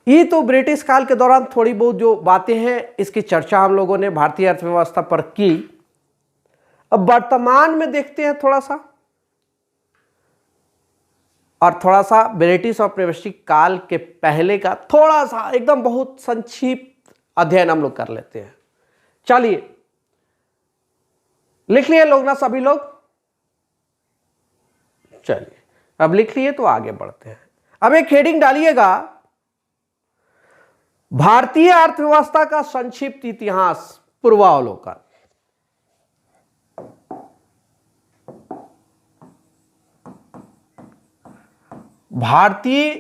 Speaker 1: ये तो ब्रिटिश काल के दौरान थोड़ी बहुत जो बातें हैं इसकी चर्चा हम लोगों ने भारतीय अर्थव्यवस्था पर की। अब वर्तमान में देखते हैं थोड़ा सा, और थोड़ा सा ब्रिटिश औपनिवेशिक काल के पहले का थोड़ा सा एकदम बहुत संक्षिप्त अध्ययन हम लोग कर लेते हैं। चलिए लिख लिए लोग ना सभी लोग? चलिए अब लिख लिए तो आगे बढ़ते हैं। अब एक हेडिंग डालिएगा, भारतीय अर्थव्यवस्था का संक्षिप्त इतिहास पूर्वावलोकन। भारतीय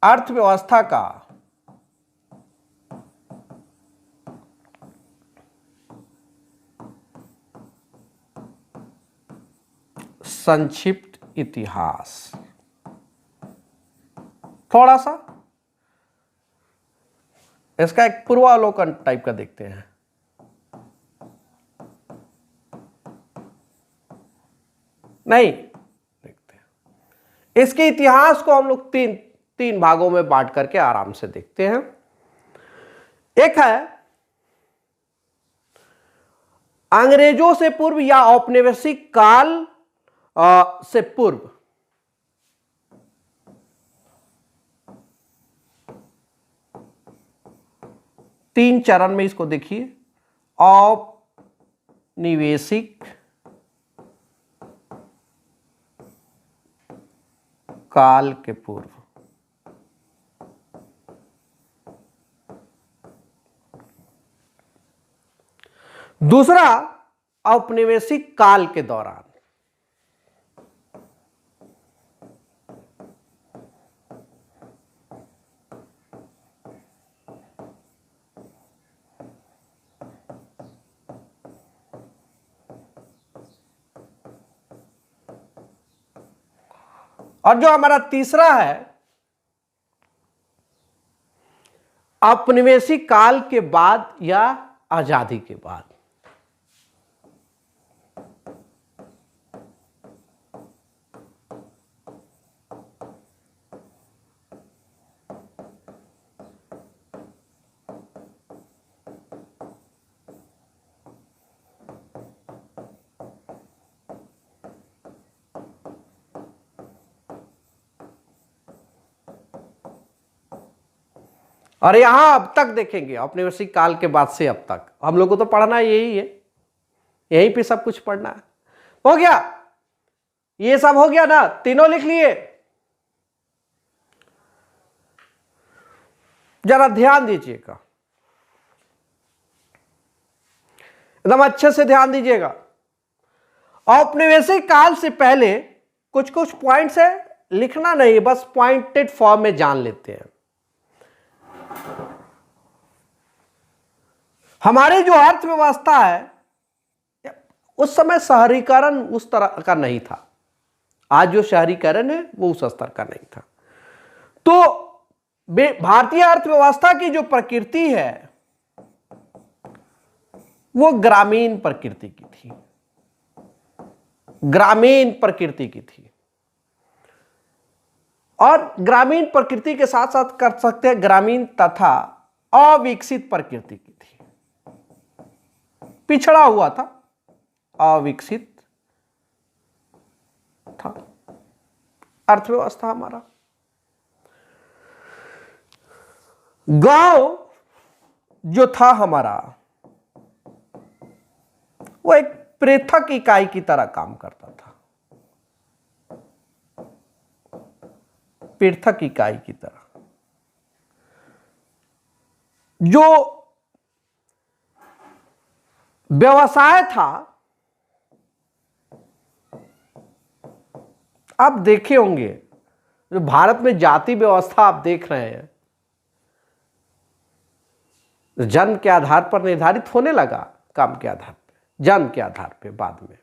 Speaker 1: अर्थव्यवस्था का संक्षिप्त इतिहास, थोड़ा सा इसका एक पूर्वावलोकन टाइप का देखते हैं। नहीं देखते हैं। इसके इतिहास को हम लोग तीन भागों में बांट करके आराम से देखते हैं। एक है अंग्रेजों से पूर्व या औपनिवेशिक काल से पूर्व। तीन चरण में इसको देखिए, औपनिवेशिक काल के पूर्व, दूसरा औपनिवेशिक काल के दौरान, और जो हमारा तीसरा है औपनिवेशिक काल के बाद या आजादी के बाद। और यहां अब तक देखेंगे औपनिवेशिक काल के बाद से अब तक हम लोग को तो पढ़ना यही है, यहीं पे सब कुछ पढ़ना है। हो गया, ये सब हो गया ना, तीनों लिख लिए। जरा ध्यान दीजिएगा, एकदम अच्छे से ध्यान दीजिएगा। औपनिवेशिक काल से पहले कुछ कुछ पॉइंट्स है, लिखना नहीं, बस पॉइंटेड फॉर्म में जान लेते हैं। हमारी जो अर्थव्यवस्था है उस समय शहरीकरण उस तरह का नहीं था। आज जो शहरीकरण है वो उस स्तर का नहीं था। तो भारतीय अर्थव्यवस्था की जो प्रकृति है वो ग्रामीण प्रकृति की थी, ग्रामीण प्रकृति की थी। और ग्रामीण प्रकृति के साथ साथ कर सकते हैं ग्रामीण तथा अविकसित प्रकृति की थी, पिछड़ा हुआ था, अविकसित था अर्थव्यवस्था हमारा। गांव जो था हमारा वो एक पृथक इकाई की तरह काम करता था, पृथक इकाई की तरह। जो व्यवसाय था, आप देखे होंगे जो भारत में जाति व्यवस्था आप देख रहे हैं, जन्म के आधार पर निर्धारित होने लगा, काम के आधार पर, जन्म के आधार पर बाद में।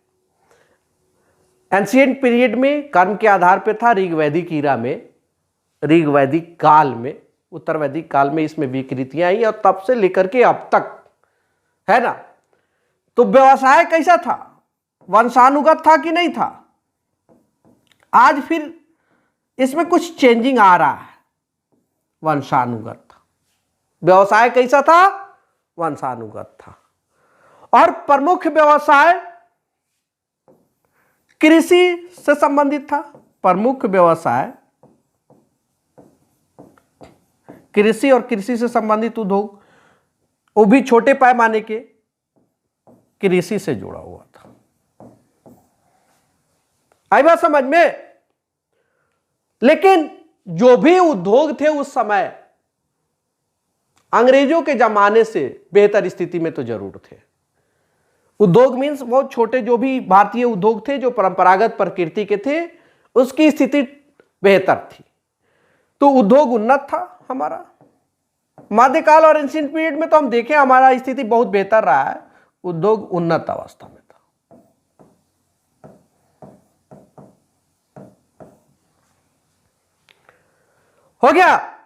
Speaker 1: एंशिएंट पीरियड में कर्म के आधार पर था, ऋग्वैदिक ईरा में, ऋग्वैदिक काल में, उत्तर वैदिक काल में इसमें विकृतियां आई और तब से लेकर के अब तक है ना। तो व्यवसाय कैसा था, वंशानुगत था कि नहीं था? आज फिर इसमें कुछ चेंजिंग आ रहा है, वंशानुगत था। व्यवसाय कैसा था? वंशानुगत था। और प्रमुख व्यवसाय कृषि से संबंधित था। प्रमुख व्यवसाय कृषि और कृषि से संबंधित उद्योग, वो भी छोटे पैमाने के, कृषि से जुड़ा हुआ था। आई बात समझ में? लेकिन जो भी उद्योग थे उस समय अंग्रेजों के जमाने से बेहतर स्थिति में तो जरूर थे। उद्योग मीन्स बहुत छोटे, जो भी भारतीय उद्योग थे जो परंपरागत प्रकृति के थे, उसकी स्थिति बेहतर थी। तो उद्योग उन्नत था हमारा। मध्यकाल और एंशिएंट पीरियड में तो हम देखें हमारा स्थिति बहुत बेहतर रहा है, उद्योग उन्नत अवस्था में था। हो गया।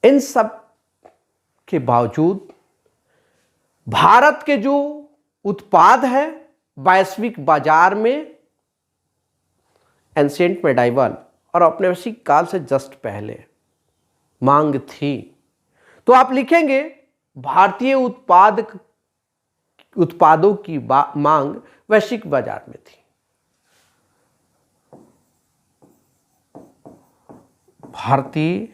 Speaker 1: इन सब के बावजूद भारत के जो उत्पाद है वैश्विक बाजार में एंशिएंट मेडाइवल और औपनिवेशिक काल से जस्ट पहले मांग थी। तो आप लिखेंगे भारतीय उत्पादों की मांग वैश्विक बाजार में थी। भारतीय,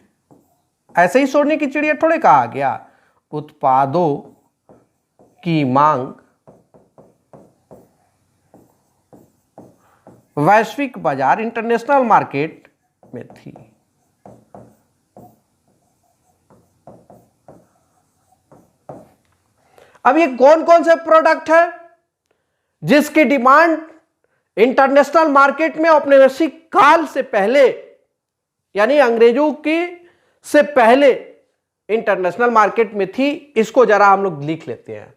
Speaker 1: ऐसे ही सोने की चिड़िया थोड़े कहा गया, उत्पादों की मांग वैश्विक बाजार, इंटरनेशनल मार्केट में थी। अब ये कौन कौन से प्रोडक्ट है जिसकी डिमांड इंटरनेशनल मार्केट में औपनिवेशिक काल से पहले, यानी अंग्रेजों की से पहले इंटरनेशनल मार्केट में थी? इसको जरा हम लोग लिख लेते हैं,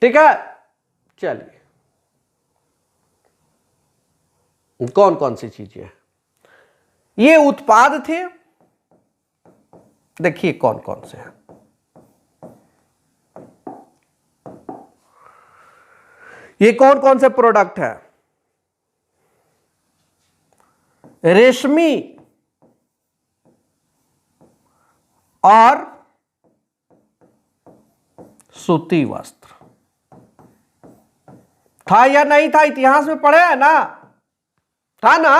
Speaker 1: ठीक है? चलिए, कौन कौन सी चीजें हैं? ये उत्पाद थे, देखिए कौन कौन से हैं। ये कौन कौन से प्रोडक्ट है? रेशमी और सूती वस्त्र। था या नहीं था? इतिहास में पढ़े है ना? था ना?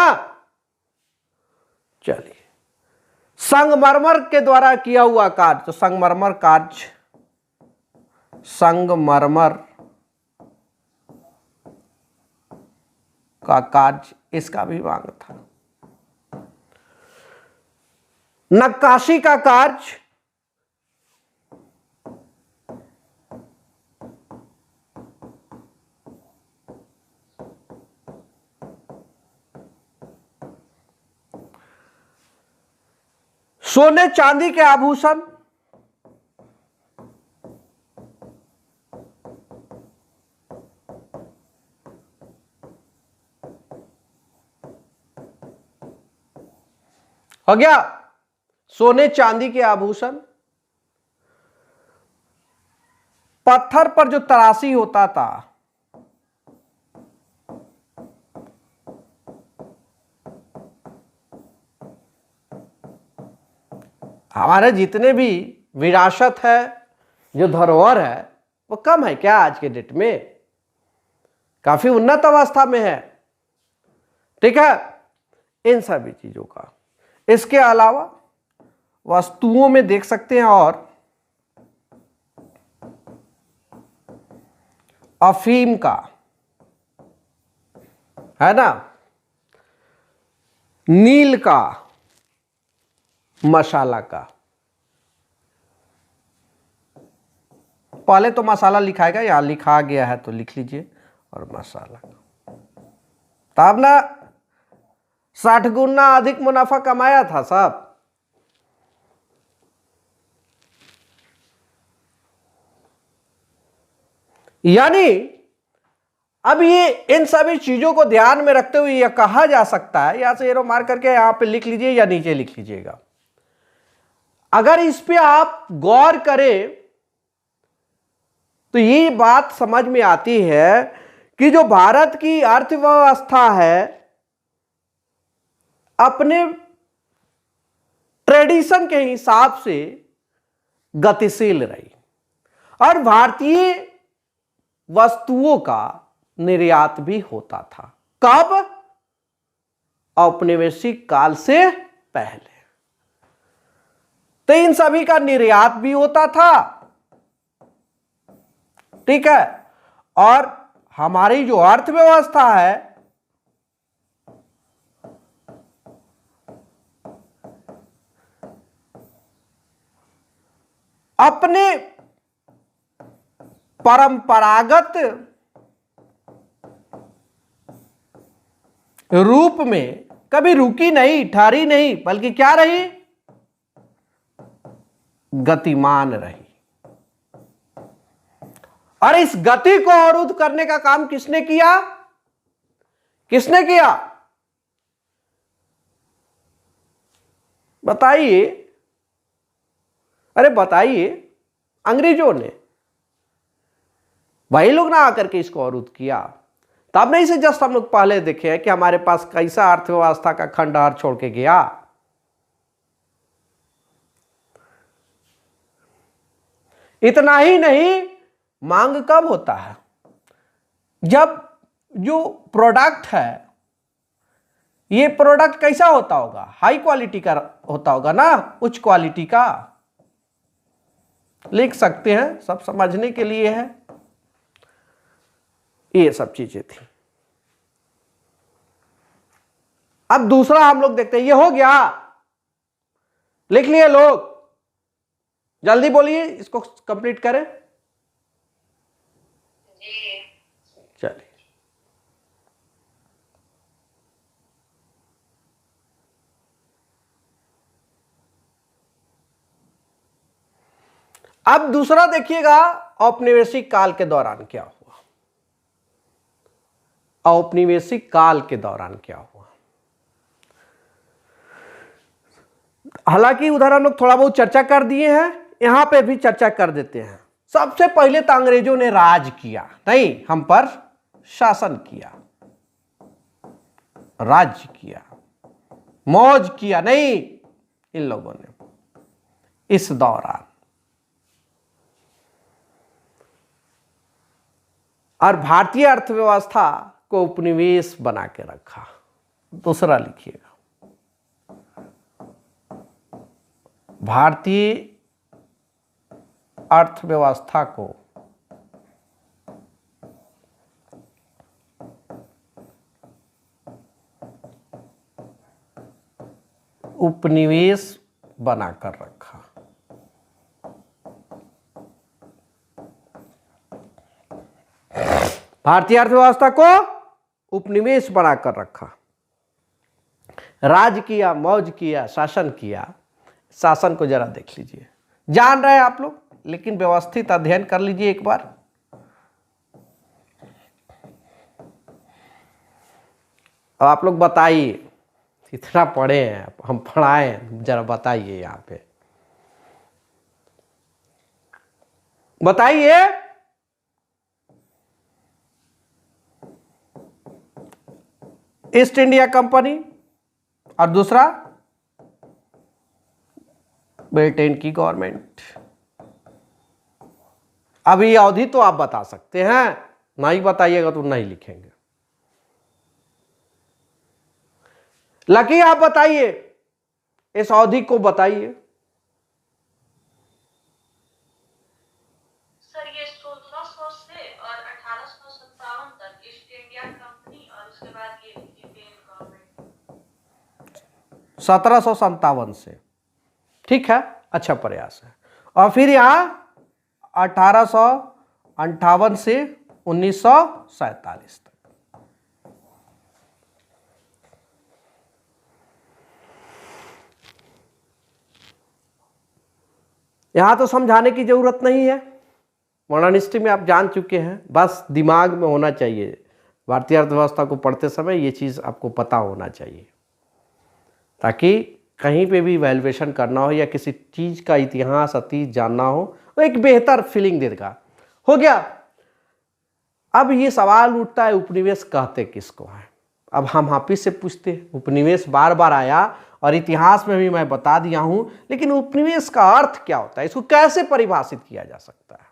Speaker 1: चलिए, संगमरमर के द्वारा किया हुआ कार्य, तो संगमरमर का कार्य, इसका भी मांग था। नक्काशी का कार्य, सोने चांदी के आभूषण, हो गया। सोने चांदी के आभूषण, पत्थर पर जो तराशी होता था, हमारे जितने भी विरासत है, जो धरोहर है, वो कम है क्या आज के डेट में? काफी उन्नत अवस्था में है, ठीक है? इन सभी चीजों का। इसके अलावा वस्तुओं में देख सकते हैं, और अफीम का, है ना, नील का, मसाला का। पहले तो मसाला लिखाएगा, यहां लिखा गया है तो लिख लीजिए, और मसाला तब ना 60 गुना अधिक मुनाफा कमाया था साहब। यानी अब ये इन सभी चीजों को ध्यान में रखते हुए यह कहा जा सकता है, यहां से एरो मार करके यहां पे लिख लीजिए या नीचे लिख लीजिएगा, अगर इस पे आप गौर करें तो ये बात समझ में आती है कि जो भारत की अर्थव्यवस्था है अपने ट्रेडिशन के हिसाब से गतिशील रही, और भारतीय वस्तुओं का निर्यात भी होता था। कब? औपनिवेशिक काल से पहले। तो इन सभी का निर्यात भी होता था, ठीक है। और हमारी जो अर्थव्यवस्था है अपने परंपरागत रूप में कभी रुकी नहीं, ठहरी नहीं, बल्कि क्या रही? गतिमान रही। और इस गति को अवरुद्ध करने का काम किसने किया? किसने किया? बताइए, अरे बताइए। अंग्रेजों ने। वही लोग ना आकर के इसको अवरुद्ध किया। तब नहीं से जस्ट हम लोग पहले देखे हैं कि हमारे पास कैसा अर्थव्यवस्था का खंडहर छोड़ के गया। इतना ही नहीं, मांग कब होता है? जब जो प्रोडक्ट है, ये प्रोडक्ट कैसा होता होगा? हाई क्वालिटी का होता होगा ना, उच्च क्वालिटी का। लिख सकते हैं, सब समझने के लिए है। ये सब चीजें थी। अब दूसरा हम लोग देखते हैं। ये हो गया, लिख लिए लोग? जल्दी बोलिए, इसको कंप्लीट करें। चलिए, अब दूसरा देखिएगा, औपनिवेशिक काल के दौरान क्या हुआ। औपनिवेशिक काल के दौरान क्या हुआ? हालांकि उधर हम लोग थोड़ा बहुत चर्चा कर दिए हैं, यहां पे भी चर्चा कर देते हैं। सबसे पहले तो अंग्रेजों ने राज किया, नहीं, हम पर शासन किया, राज्य किया, मौज किया, नहीं, इन लोगों ने इस दौरान। और भारतीय अर्थव्यवस्था को उपनिवेश बना के रखा। दूसरा लिखिएगा, भारतीय अर्थव्यवस्था को उपनिवेश बनाकर रखा। भारतीय अर्थव्यवस्था को उपनिवेश बनाकर रखा। राज किया, मौज किया, शासन किया। शासन को जरा देख लीजिए, जान रहे हैं आप लोग, लेकिन व्यवस्थित अध्ययन कर लीजिए एक बार। अब आप लोग बताइए, इतना पढ़े हैं, हम पढ़ाए हैं, जरा बताइए यहां पे, बताइए। ईस्ट इंडिया कंपनी और दूसरा ब्रिटेन की गवर्नमेंट। अभी अवधि तो आप बता सकते हैं, नहीं बताइएगा तो नहीं लिखेंगे। लकी आप बताइए, इस अवधि को बताइए।
Speaker 2: सर ये 1600 से और 1857 तक ईस्ट इंडिया कंपनी और उसके बाद ये ब्रिटेन गवर्नमेंट।
Speaker 1: 1757 से, ठीक है, अच्छा प्रयास है। और फिर यहां 1858 से 1947 तक। यहां तो समझाने की जरूरत नहीं है, मॉडर्निस्टी में आप जान चुके हैं, बस दिमाग में होना चाहिए। भारतीय अर्थव्यवस्था को पढ़ते समय ये चीज आपको पता होना चाहिए, ताकि कहीं पे भी वैल्यूएशन करना हो या किसी चीज का इतिहास अतीत जानना हो तो एक बेहतर फीलिंग देगा। हो गया। अब ये सवाल उठता है, उपनिवेश कहते किसको है? अब हम आप ही से पूछते हैं। उपनिवेश बार बार आया और इतिहास में भी मैं बता दिया हूं, लेकिन उपनिवेश का अर्थ क्या होता है, इसको कैसे परिभाषित किया जा सकता है?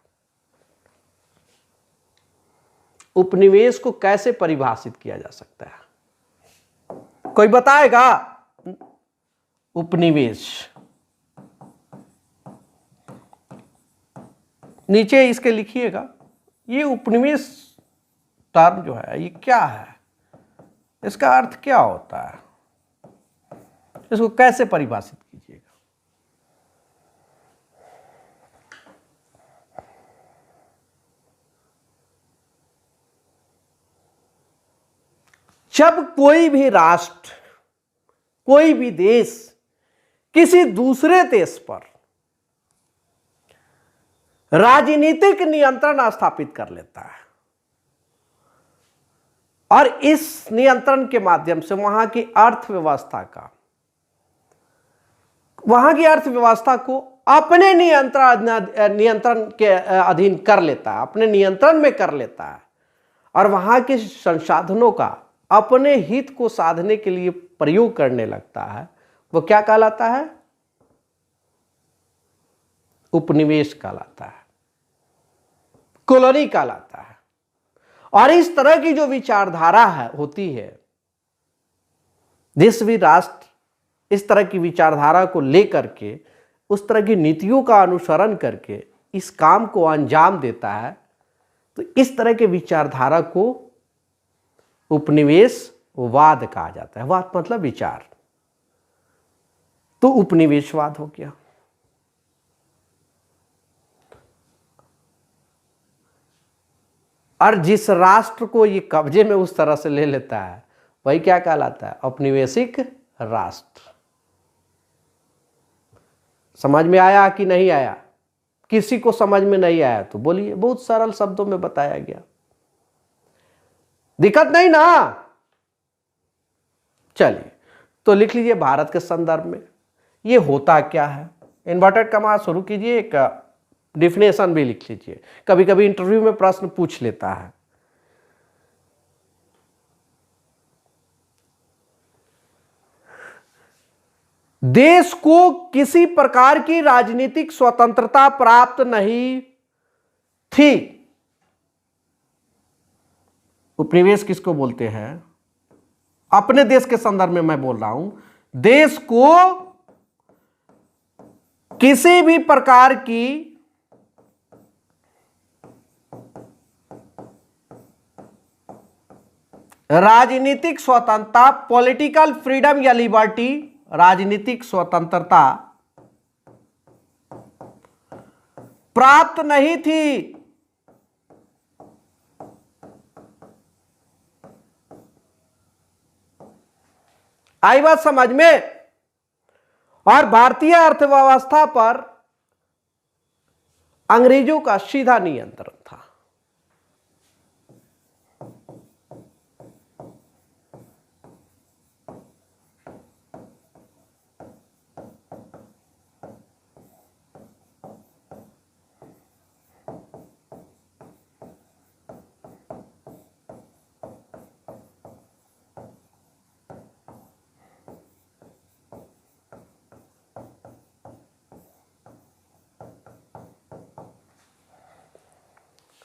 Speaker 1: उपनिवेश को कैसे परिभाषित किया जा सकता है? कोई बताएगा? उपनिवेश, नीचे इसके लिखिएगा, ये उपनिवेश टर्म जो है ये क्या है, इसका अर्थ क्या होता है, इसको कैसे परिभाषित कीजिएगा? जब कोई भी राष्ट्र, कोई भी देश किसी दूसरे देश पर राजनीतिक नियंत्रण स्थापित कर लेता है और इस नियंत्रण के माध्यम से वहां की अर्थव्यवस्था को अपने नियंत्रण के अधीन कर लेता है, अपने नियंत्रण में कर लेता है और वहां के संसाधनों का अपने हित को साधने के लिए प्रयोग करने लगता है, वो क्या कहलाता है? उपनिवेश कहलाता है, कॉलोनी कहलाता है। और इस तरह की जो विचारधारा होती है, जिस भी राष्ट्र इस तरह की विचारधारा को लेकर के उस तरह की नीतियों का अनुसरण करके इस काम को अंजाम देता है, तो इस तरह के विचारधारा को उपनिवेशवाद कहा जाता है। वाद मतलब विचार, तो उपनिवेशवाद हो गया। और जिस राष्ट्र को ये कब्जे में उस तरह से ले लेता है वही क्या कहलाता है? औपनिवेशिक राष्ट्र। समझ में आया कि नहीं आया? किसी को समझ में नहीं आया तो बोलिए, बहुत सरल शब्दों में बताया गया, दिक्कत नहीं ना? चलिए तो लिख लीजिए भारत के संदर्भ में ये होता क्या है। इन्वर्टेड कॉमा शुरू कीजिए, एक डिफिनेशन भी लिख लीजिए, कभी कभी इंटरव्यू में प्रश्न पूछ लेता है। देश को किसी प्रकार की राजनीतिक स्वतंत्रता प्राप्त नहीं थी। उपनिवेश किसको बोलते हैं? अपने देश के संदर्भ में मैं बोल रहा हूं। देश को किसी भी प्रकार की राजनीतिक स्वतंत्रता, पॉलिटिकल फ्रीडम या लिबर्टी, राजनीतिक स्वतंत्रता प्राप्त नहीं थी। आई बात समझ में? और भारतीय अर्थव्यवस्था पर अंग्रेजों का सीधा नियंत्रण था।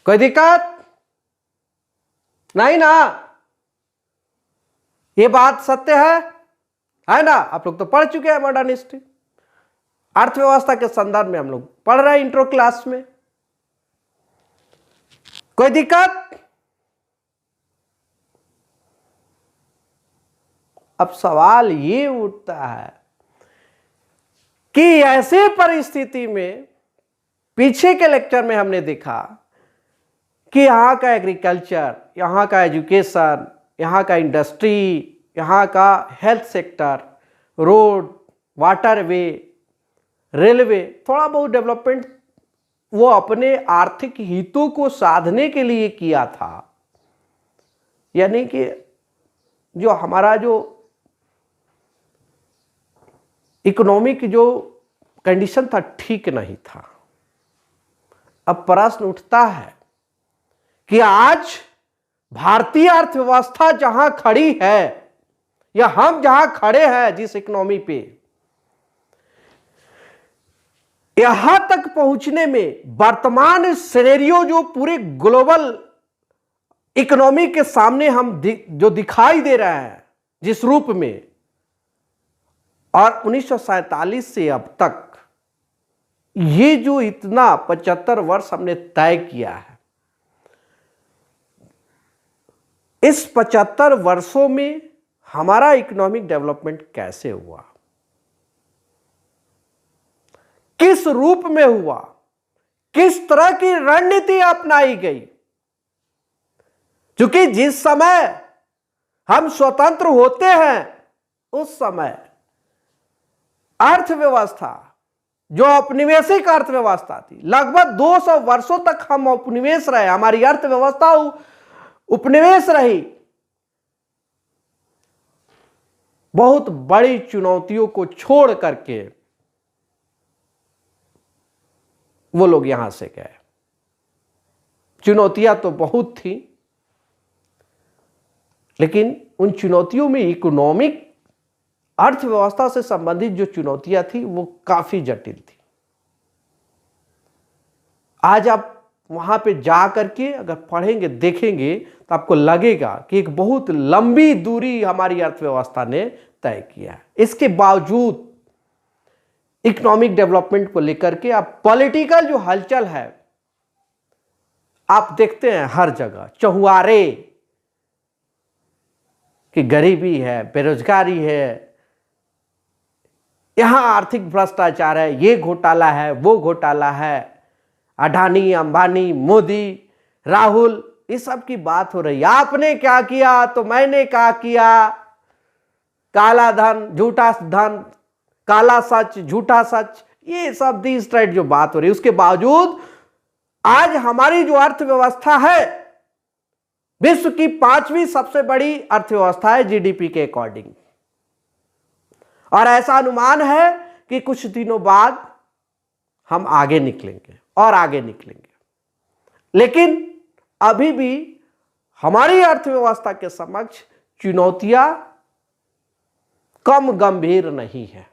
Speaker 1: कोई दिक्कत नहीं ना? ये बात सत्य है ना? आप लोग तो पढ़ चुके हैं मॉडर्न हिस्ट्री, अर्थव्यवस्था के संदर्भ में हम लोग पढ़ रहे हैं इंट्रो क्लास में। कोई दिक्कत? अब सवाल ये उठता है कि ऐसे परिस्थिति में, पीछे के लेक्चर में हमने देखा कि यहाँ का एग्रीकल्चर, यहाँ का एजुकेशन, यहाँ का इंडस्ट्री, यहाँ का health sector, road, waterway, railway, थोड़ा बहुत डेवलपमेंट वो अपने आर्थिक हितों को साधने के लिए किया था। यानी कि जो हमारा जो इकोनॉमिक जो कंडीशन था ठीक नहीं था। अब प्रश्न उठता है कि आज भारतीय अर्थव्यवस्था जहां खड़ी है या हम जहां खड़े हैं जिस इकोनॉमी पे, यहां तक पहुंचने में वर्तमान सिनेरियो जो पूरे ग्लोबल इकोनॉमी के सामने हम जो दिखाई दे रहा है जिस रूप में, और 1947 से अब तक ये जो इतना 75 वर्ष हमने तय किया है, इस 75 वर्षों में हमारा इकोनॉमिक डेवलपमेंट कैसे हुआ, किस रूप में हुआ, किस तरह की रणनीति अपनाई गई। क्योंकि जिस समय हम स्वतंत्र होते हैं उस समय अर्थव्यवस्था जो औपनिवेशिक अर्थव्यवस्था थी, लगभग 200 वर्षों तक हम उपनिवेश रहे, हमारी अर्थव्यवस्था उपनिवेश रही। बहुत बड़ी चुनौतियों को छोड़ करके वो लोग यहां से गए। चुनौतियां तो बहुत थी, लेकिन उन चुनौतियों में इकोनॉमिक अर्थव्यवस्था से संबंधित जो चुनौतियां थी वो काफी जटिल थी। आज आप वहां पे जा करके अगर पढ़ेंगे, देखेंगे, तो आपको लगेगा कि एक बहुत लंबी दूरी हमारी अर्थव्यवस्था ने तय किया है। इसके बावजूद इकोनॉमिक डेवलपमेंट को लेकर के आप पॉलिटिकल जो हलचल है आप देखते हैं हर जगह, चहुआरे कि गरीबी है, बेरोजगारी है, यहां आर्थिक भ्रष्टाचार है, ये घोटाला है, वो घोटाला है, अडानी, अंबानी, मोदी, राहुल, इस सब की बात हो रही है। आपने क्या किया तो मैंने क्या किया, काला धन, झूठा धन, काला सच, झूठा सच, ये सब दी स्ट्रेट जो बात हो रही है। उसके बावजूद आज हमारी जो अर्थव्यवस्था है विश्व की 5वीं सबसे बड़ी अर्थव्यवस्था है जीडीपी के अकॉर्डिंग, और ऐसा अनुमान है कि कुछ दिनों बाद हम आगे निकलेंगे और आगे निकलेंगे। लेकिन अभी भी हमारी अर्थव्यवस्था के समक्ष चुनौतियां कम गंभीर नहीं है।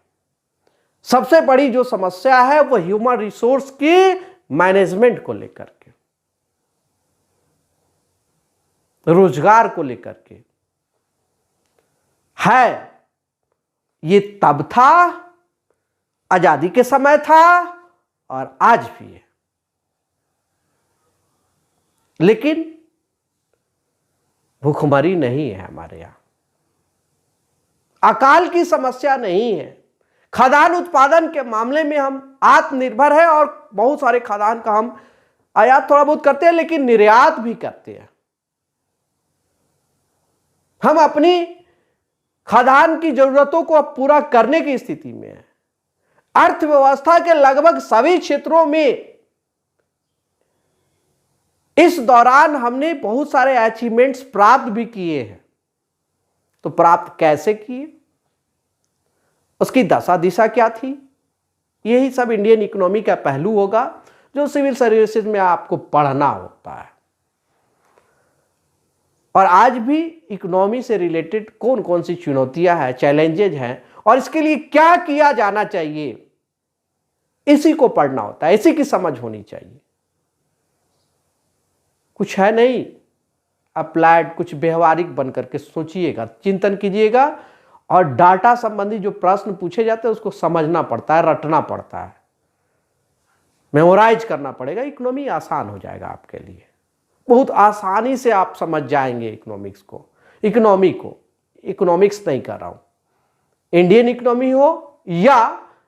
Speaker 1: सबसे बड़ी जो समस्या है वो ह्यूमन रिसोर्स की मैनेजमेंट को लेकर के, रोजगार को लेकर के है। ये तब था, आजादी के समय था, और आज भी है। लेकिन भूखमरी नहीं है हमारे यहां, अकाल की समस्या नहीं है, खाद्यान्न उत्पादन के मामले में हम आत्मनिर्भर है, और बहुत सारे खाद्यान्न का हम आयात थोड़ा बहुत करते हैं, लेकिन निर्यात भी करते हैं। हम अपनी खाद्यान्न की जरूरतों को अब पूरा करने की स्थिति में है। अर्थव्यवस्था के लगभग सभी क्षेत्रों में इस दौरान हमने बहुत सारे अचीवमेंट्स प्राप्त भी किए हैं। तो प्राप्त कैसे किए, उसकी दशा दिशा क्या थी, यही सब इंडियन इकोनॉमी का पहलू होगा जो सिविल सर्विसेज में आपको पढ़ना होता है। और आज भी इकोनॉमी से रिलेटेड कौन कौन सी चुनौतियां हैं, चैलेंजेज हैं, और इसके लिए क्या किया जाना चाहिए, इसी को पढ़ना होता है, इसी की समझ होनी चाहिए। कुछ है नहीं, अप्लाइड, कुछ व्यवहारिक बनकर के सोचिएगा, चिंतन कीजिएगा, और डाटा संबंधी जो प्रश्न पूछे जाते हैं उसको समझना पड़ता है, रटना पड़ता है, मेमोराइज करना पड़ेगा। इकोनॉमी आसान हो जाएगा आपके लिए, बहुत आसानी से आप समझ जाएंगे इकोनॉमिक्स को, इकोनॉमी को। इकोनॉमिक्स नहीं कर रहा हूं, इंडियन इकोनॉमी हो या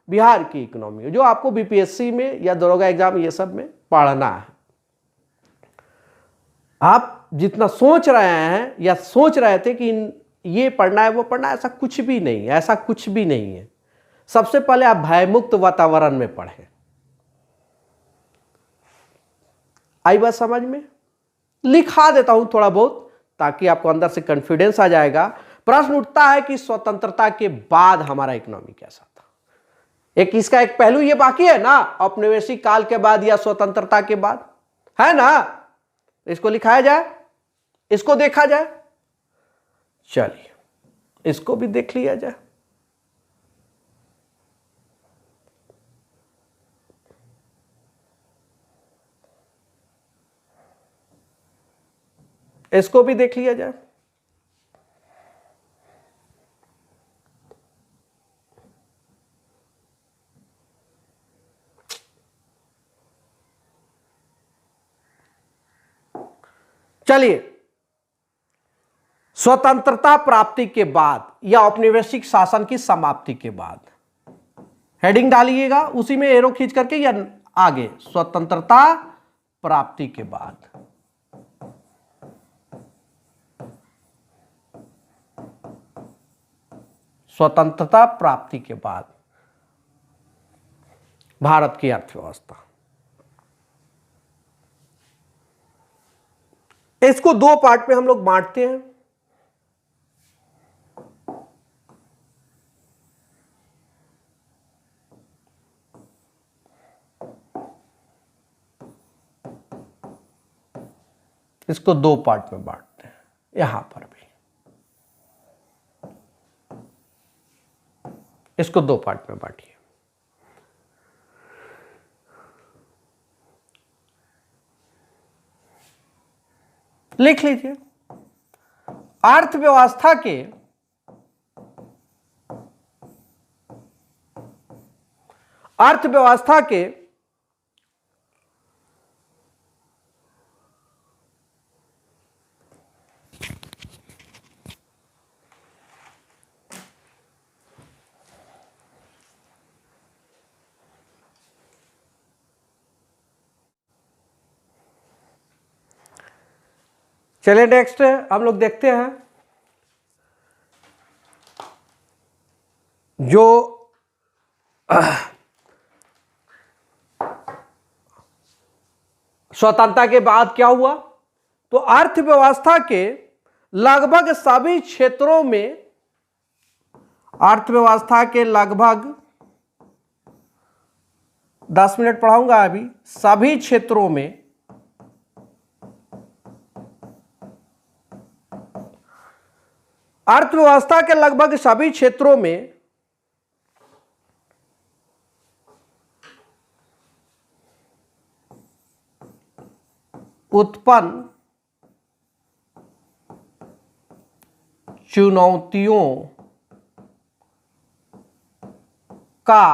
Speaker 1: बिहार की इकोनॉमी हो, जो आपको बीपीएससी में या दरोगा एग्जाम ये सब में पढ़ना है। आप जितना सोच रहे हैं या सोच रहे थे कि ये पढ़ना है वो पढ़ना है, ऐसा कुछ भी नहीं है, ऐसा कुछ भी नहीं है। सबसे पहले आप भयमुक्त वातावरण में पढ़ें। आई बात समझ में? लिखा देता हूं थोड़ा बहुत ताकि आपको अंदर से कॉन्फिडेंस आ जाएगा। प्रश्न उठता है कि स्वतंत्रता के बाद हमारा इकोनॉमी कैसा था। एक इसका एक पहलू ये बाकी है ना, औपनिवेशिक काल के बाद या स्वतंत्रता के बाद, है ना? इसको लिखाया जाए, इसको देखा जाए। चलिए इसको भी देख लिया जाए। इसको भी देख लिया जाए। चलिए, स्वतंत्रता प्राप्ति के बाद या औपनिवेशिक शासन की समाप्ति के बाद, हेडिंग डालिएगा उसी में एरो खींच करके या आगे, स्वतंत्रता प्राप्ति के बाद। स्वतंत्रता प्राप्ति के बाद भारत की अर्थव्यवस्था। इसको दो पार्ट में हम लोग बांटते हैं। इसको दो पार्ट में बांटते हैं, यहां पर भी इसको दो पार्ट में बांटिए। लिख लीजिए, अर्थव्यवस्था के चलिए नेक्स्ट हम लोग देखते हैं जो स्वतंत्रता के बाद क्या हुआ। तो अर्थव्यवस्था के लगभग सभी क्षेत्रों में, अर्थव्यवस्था के लगभग 10 मिनट पढ़ाऊंगा अभी, सभी क्षेत्रों में अर्थव्यवस्था के लगभग सभी क्षेत्रों में उत्पन्न चुनौतियों का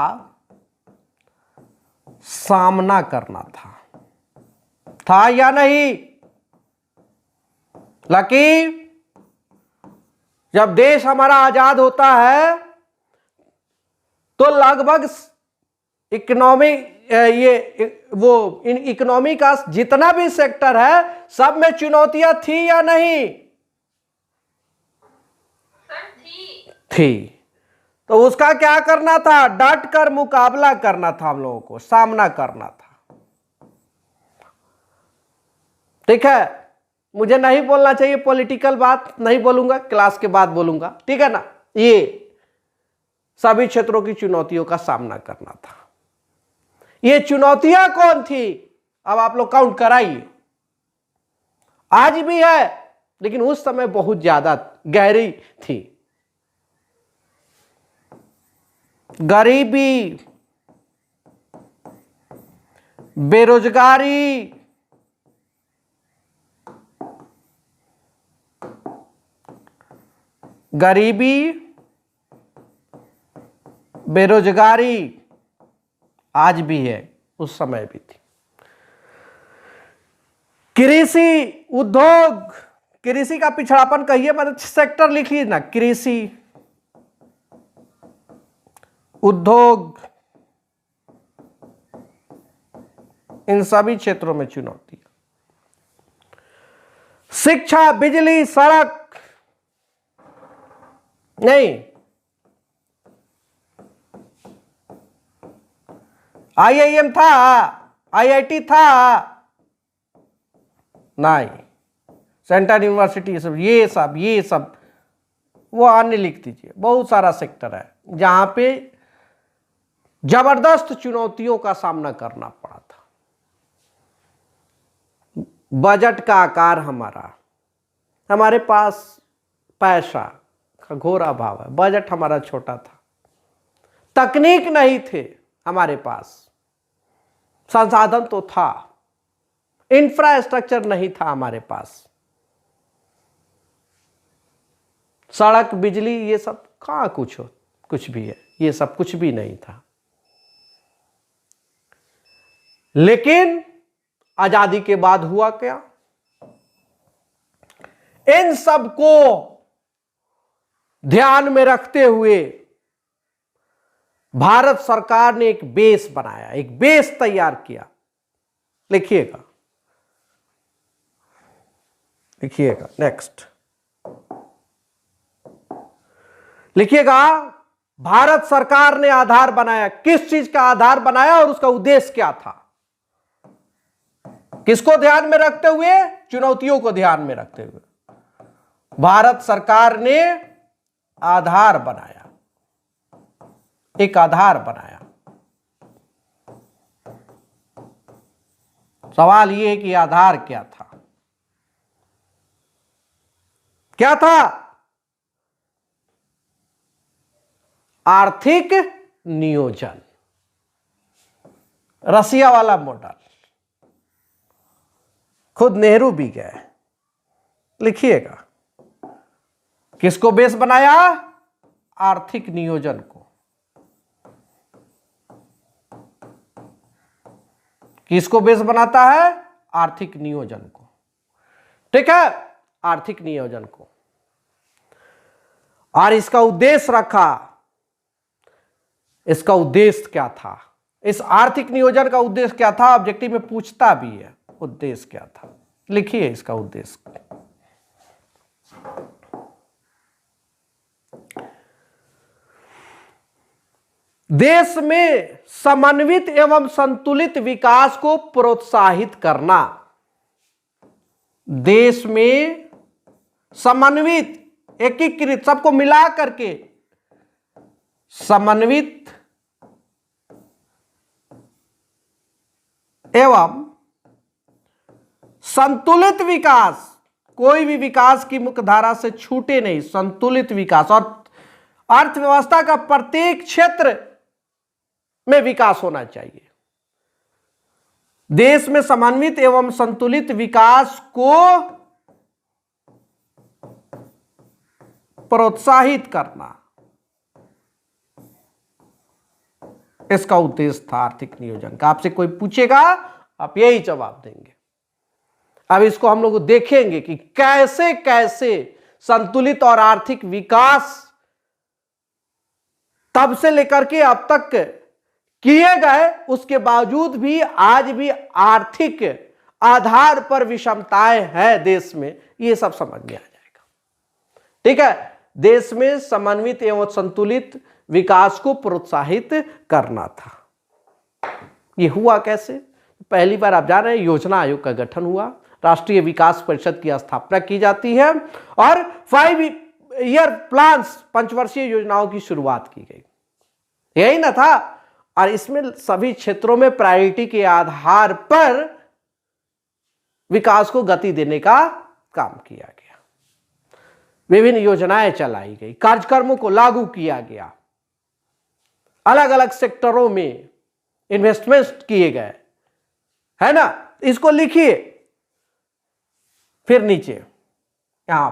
Speaker 1: सामना करना था या नहीं। लकी, जब देश हमारा आजाद होता है तो लगभग इकोनॉमी, इकोनॉमी का जितना भी सेक्टर है सब में चुनौतियां थी या नहीं? थी। तो उसका क्या करना था? डट कर मुकाबला करना था, हम लोगों को सामना करना था। ठीक है, मुझे नहीं बोलना चाहिए पॉलिटिकल बात, नहीं बोलूंगा, क्लास के बाद बोलूंगा, ठीक है ना। ये सभी क्षेत्रों की चुनौतियों का सामना करना था। ये चुनौतियां कौन थी? अब आप लोग काउंट कराइए। आज भी है लेकिन उस समय बहुत ज्यादा गहरी थी। गरीबी, बेरोजगारी, बेरोजगारी आज भी है, उस समय भी थी। कृषि उद्योग, कृषि का पिछड़ापन कहिए, मतलब सेक्टर लिख लीजिए ना, कृषि उद्योग, इन सभी क्षेत्रों में चुनौती। शिक्षा, बिजली, सड़क नहीं, आईआईएम था, आईआईटी था नहीं, सेंट्रल यूनिवर्सिटी, ये सब वो अन्य लिख दीजिए। बहुत सारा सेक्टर है जहां पे जबरदस्त चुनौतियों का सामना करना पड़ा था। बजट का आकार, हमारे पास पैसा का घोर अभाव है, बजट हमारा छोटा था, तकनीक नहीं थे हमारे पास, संसाधन तो था, इंफ्रास्ट्रक्चर नहीं था हमारे पास, सड़क, बिजली, ये सब कहाँ कुछ भी है, ये सब कुछ भी नहीं था। लेकिन आजादी के बाद हुआ क्या? इन सब को ध्यान में रखते हुए भारत सरकार ने एक बेस बनाया, एक बेस तैयार किया। लिखिएगा, लिखिएगा, नेक्स्ट लिखिएगा। भारत सरकार ने आधार बनाया। किस चीज का आधार बनाया और उसका उद्देश्य क्या था? किसको ध्यान में रखते हुए? चुनौतियों को ध्यान में रखते हुए भारत सरकार ने आधार बनाया, एक आधार बनाया। सवाल यह है कि आधार क्या था? क्या था? आर्थिक नियोजन, रसिया वाला मॉडल। खुद नेहरू भी गए। लिखिएगा, किसको बेस बनाया? आर्थिक नियोजन को। किसको बेस बनाता है? आर्थिक नियोजन को। ठीक है, आर्थिक नियोजन को। और इसका उद्देश्य रखा। इसका उद्देश्य क्या था? इस आर्थिक नियोजन का उद्देश्य क्या था? ऑब्जेक्टिव में पूछता भी है, उद्देश्य क्या था? लिखिए इसका उद्देश्य। देश में समन्वित एवं संतुलित विकास को प्रोत्साहित करना। देश में समन्वित, एकीकृत, सबको मिला करके समन्वित एवं संतुलित विकास, कोई भी विकास की मुख्य धारा से छूटे नहीं, संतुलित विकास। और अर्थव्यवस्था का प्रत्येक क्षेत्र में विकास होना चाहिए। देश में समन्वित एवं संतुलित विकास को प्रोत्साहित करना, इसका उद्देश्य था आर्थिक नियोजन का। आपसे कोई पूछेगा, आप यही जवाब देंगे। अब इसको हम लोग देखेंगे कि कैसे कैसे संतुलित और आर्थिक विकास तब से लेकर के अब तक किए गए, उसके बावजूद भी आज भी आर्थिक आधार पर विषमताएं हैं देश में, ये सब समझ में आ जाएगा। ठीक है, देश में समन्वित एवं संतुलित विकास को प्रोत्साहित करना था। ये हुआ कैसे? पहली बार आप जान रहे हैं, योजना आयोग का गठन हुआ, राष्ट्रीय विकास परिषद की स्थापना की जाती है और 5 ईयर प्लान्स, पंचवर्षीय योजनाओं की शुरुआत की गई। यही ना था। और इसमें सभी क्षेत्रों में प्रायोरिटी के आधार पर विकास को गति देने का काम किया गया। विभिन्न योजनाएं चलाई गई, कार्यक्रमों को लागू किया गया, अलग अलग सेक्टरों में इन्वेस्टमेंट किए गए, है ना। इसको लिखिए, फिर नीचे यहां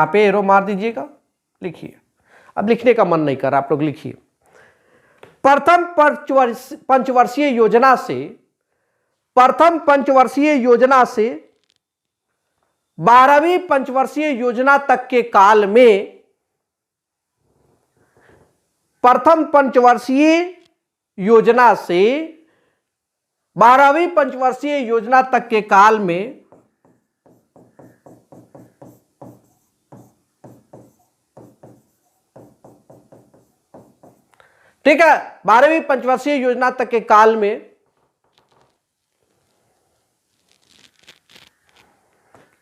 Speaker 1: पे एरो मार दीजिएगा, लिखिए। अब लिखने का मन नहीं कर रहा, आप लोग लिखिए। प्रथम पंचवर्षीय योजना से 12वीं पंचवर्षीय योजना तक के काल में, प्रथम पंचवर्षीय योजना से 12वीं पंचवर्षीय योजना तक के काल में ठीक है, 12वीं पंचवर्षीय योजना तक के काल में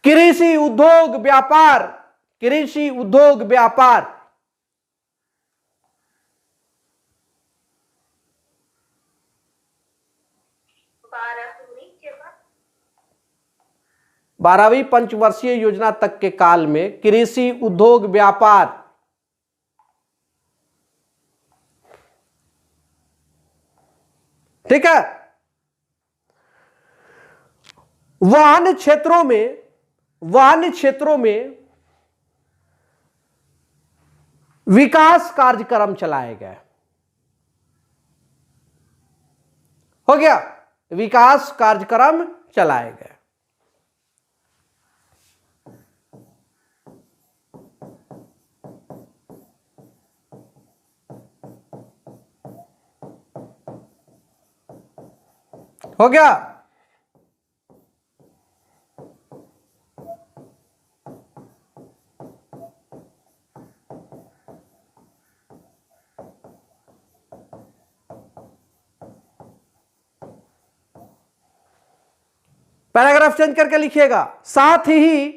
Speaker 1: कृषि उद्योग व्यापार 12वीं पंचवर्षीय योजना तक के काल में कृषि उद्योग व्यापार ठीक है, वहन क्षेत्रों में व अन्य क्षेत्रों में विकास कार्यक्रम चलाए गए। हो गया, विकास कार्यक्रम चलाए गए। हो गया। पैराग्राफ चेंज करके लिखिएगा। साथ ही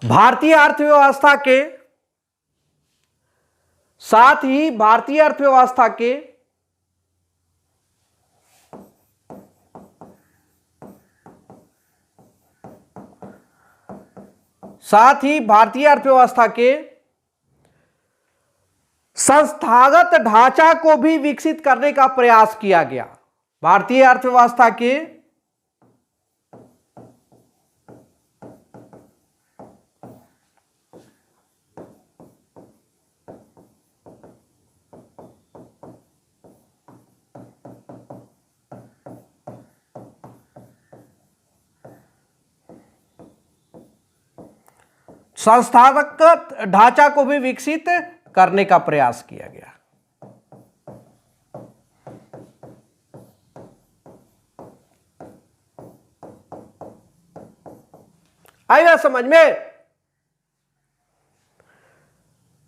Speaker 1: भारतीय अर्थव्यवस्था के साथ ही भारतीय अर्थव्यवस्था के साथ ही भारतीय अर्थव्यवस्था के संस्थागत ढांचा को भी विकसित करने का प्रयास किया गया। भारतीय अर्थव्यवस्था के संस्थागत ढांचा को भी विकसित करने का प्रयास किया गया। आएगा समझ में?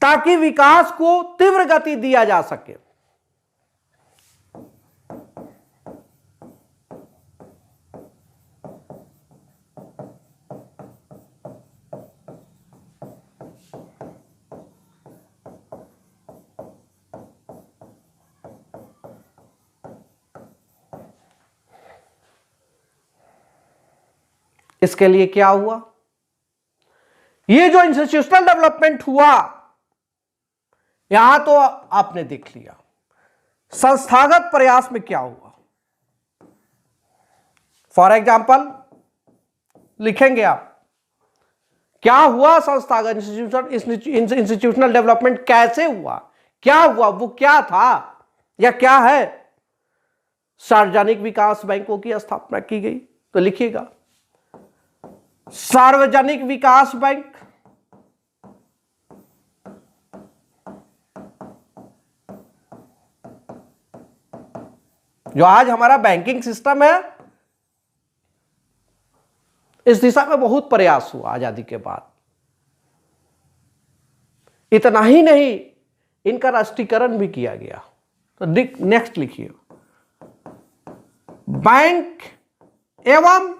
Speaker 1: ताकि विकास को तीव्र गति दिया जा सके। इसके लिए क्या हुआ? ये जो इंस्टीट्यूशनल डेवलपमेंट हुआ, यहां तो आपने देख लिया। संस्थागत प्रयास में क्या हुआ? फॉर एग्जाम्पल लिखेंगे आप, क्या हुआ संस्थागत इंस्टीट्यूशनल डेवलपमेंट कैसे हुआ, क्या हुआ, वो क्या था या क्या है? सार्वजनिक विकास बैंकों की स्थापना की गई। तो लिखिएगा सार्वजनिक विकास बैंक, जो आज हमारा बैंकिंग सिस्टम है, इस दिशा में बहुत प्रयास हुआ आजादी के बाद। इतना ही नहीं, इनका राष्ट्रीयकरण भी किया गया। तो नेक्स्ट लिखिए, बैंक एवं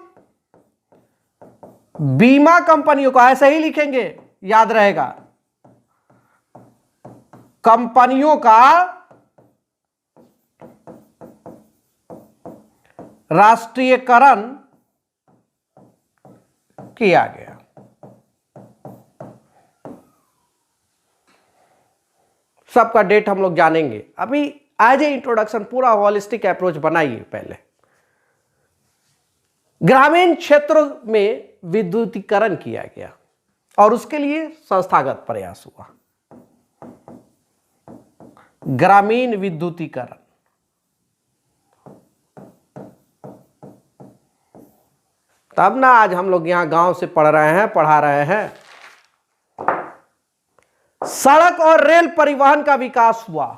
Speaker 1: बीमा कंपनियों को, ऐसे ही लिखेंगे, याद रहेगा, कंपनियों का राष्ट्रीयकरण किया गया। सबका डेट हम लोग जानेंगे। अभी एज ए इंट्रोडक्शन पूरा होलिस्टिक अप्रोच बनाइए पहले। ग्रामीण क्षेत्रों में विद्युतीकरण किया गया और उसके लिए संस्थागत प्रयास हुआ। ग्रामीण विद्युतीकरण, तब ना आज हम लोग यहां गांव से पढ़ा रहे हैं। सड़क और रेल परिवहन का विकास हुआ।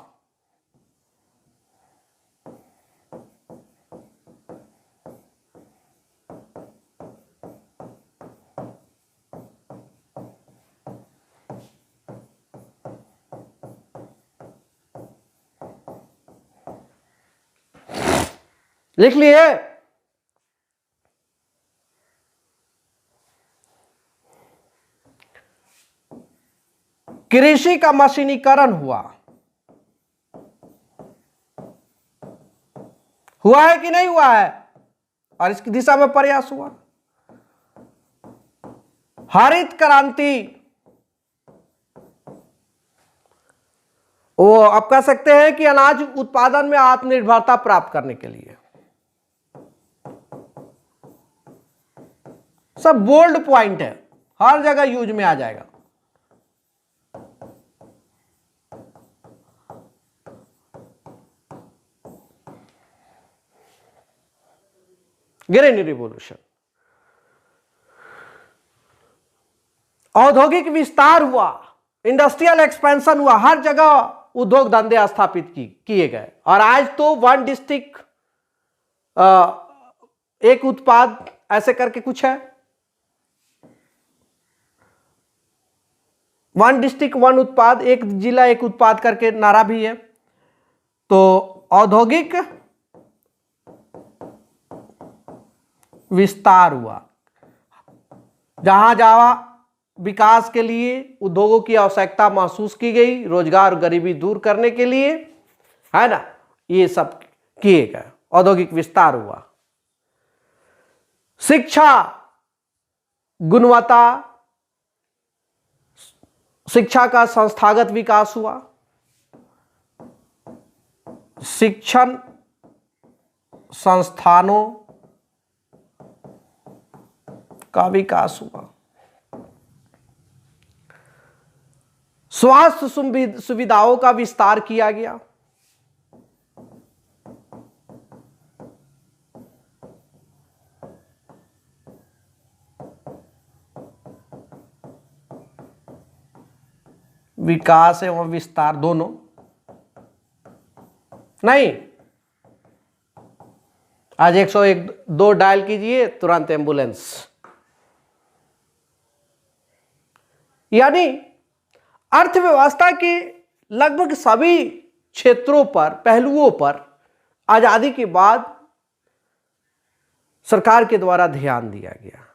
Speaker 1: लिख लिए? कृषि का मशीनीकरण हुआ। हुआ है कि नहीं हुआ है? और इसकी दिशा में प्रयास हुआ। हरित क्रांति, वो आप कह सकते हैं कि अनाज उत्पादन में आत्मनिर्भरता प्राप्त करने के लिए। सब बोल्ड पॉइंट है, हर जगह यूज में आ जाएगा। ग्रीन रिवॉल्यूशन, औद्योगिक विस्तार हुआ, इंडस्ट्रियल एक्सपेंशन हुआ, हर जगह उद्योग धंधे स्थापित किए गए। और आज तो वन डिस्ट्रिक्ट एक उत्पाद ऐसे करके कुछ है, वन डिस्ट्रिक्ट वन उत्पाद, एक जिला एक उत्पाद करके नारा भी है। तो औद्योगिक विस्तार हुआ, जहां जहां विकास के लिए उद्योगों की आवश्यकता महसूस की गई, रोजगार और गरीबी दूर करने के लिए, है ना, ये सब किए गए, औद्योगिक विस्तार हुआ। शिक्षा गुणवत्ता, शिक्षा का संस्थागत विकास हुआ, शिक्षण संस्थानों का विकास हुआ, स्वास्थ्य सुविधाओं का विस्तार किया गया, विकास एवं विस्तार दोनों नहीं। आज 101 डायल कीजिए, तुरंत एम्बुलेंस। यानी अर्थव्यवस्था के लगभग सभी क्षेत्रों पर, पहलुओं पर आजादी के बाद सरकार के द्वारा ध्यान दिया गया।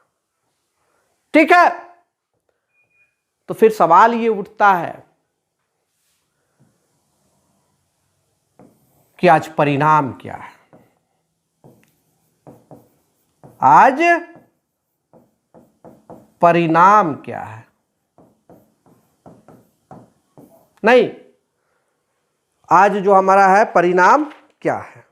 Speaker 1: ठीक है, तो फिर सवाल ये उठता है कि आज परिणाम क्या है? आज परिणाम क्या है? नहीं, आज जो हमारा है परिणाम क्या है?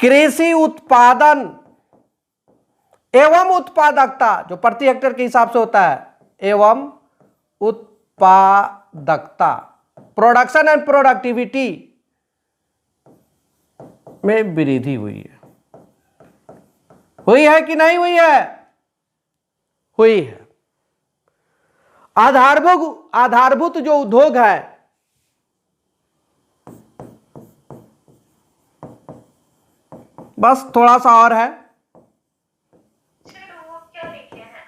Speaker 1: कृषि उत्पादन एवं उत्पादकता, जो प्रति हेक्टेयर के हिसाब से होता है, एवं उत्पादकता, प्रोडक्शन एंड प्रोडक्टिविटी में वृद्धि हुई है कि नहीं हुई है? हुई है। आधारभूत जो उद्योग है, बस थोड़ा सा और है।
Speaker 2: वो क्या लिखे हैं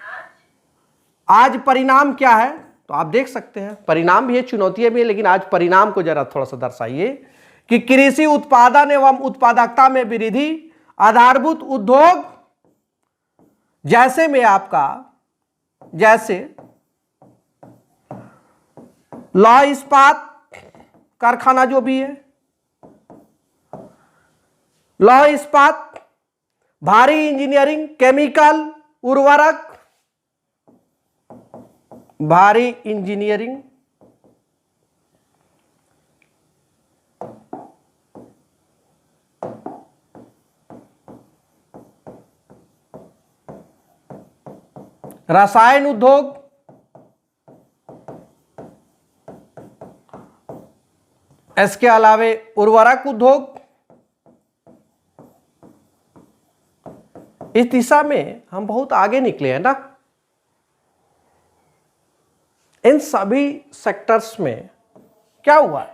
Speaker 1: आज परिणाम क्या है, तो आप देख सकते हैं, परिणाम भी है, चुनौतियां भी है, लेकिन आज परिणाम को जरा थोड़ा सा दर्शाइए कि कृषि उत्पादन एवं उत्पादकता में वृद्धि, आधारभूत उद्योग जैसे में आपका, जैसे लौह इस्पात कारखाना जो भी है, लौह इस्पात, भारी इंजीनियरिंग, केमिकल, उर्वरक, भारी इंजीनियरिंग, रसायन उद्योग, इसके अलावे उर्वरक उद्योग। इस दिशा में हम बहुत आगे निकले हैं ना। इन सभी सेक्टर्स में क्या हुआ,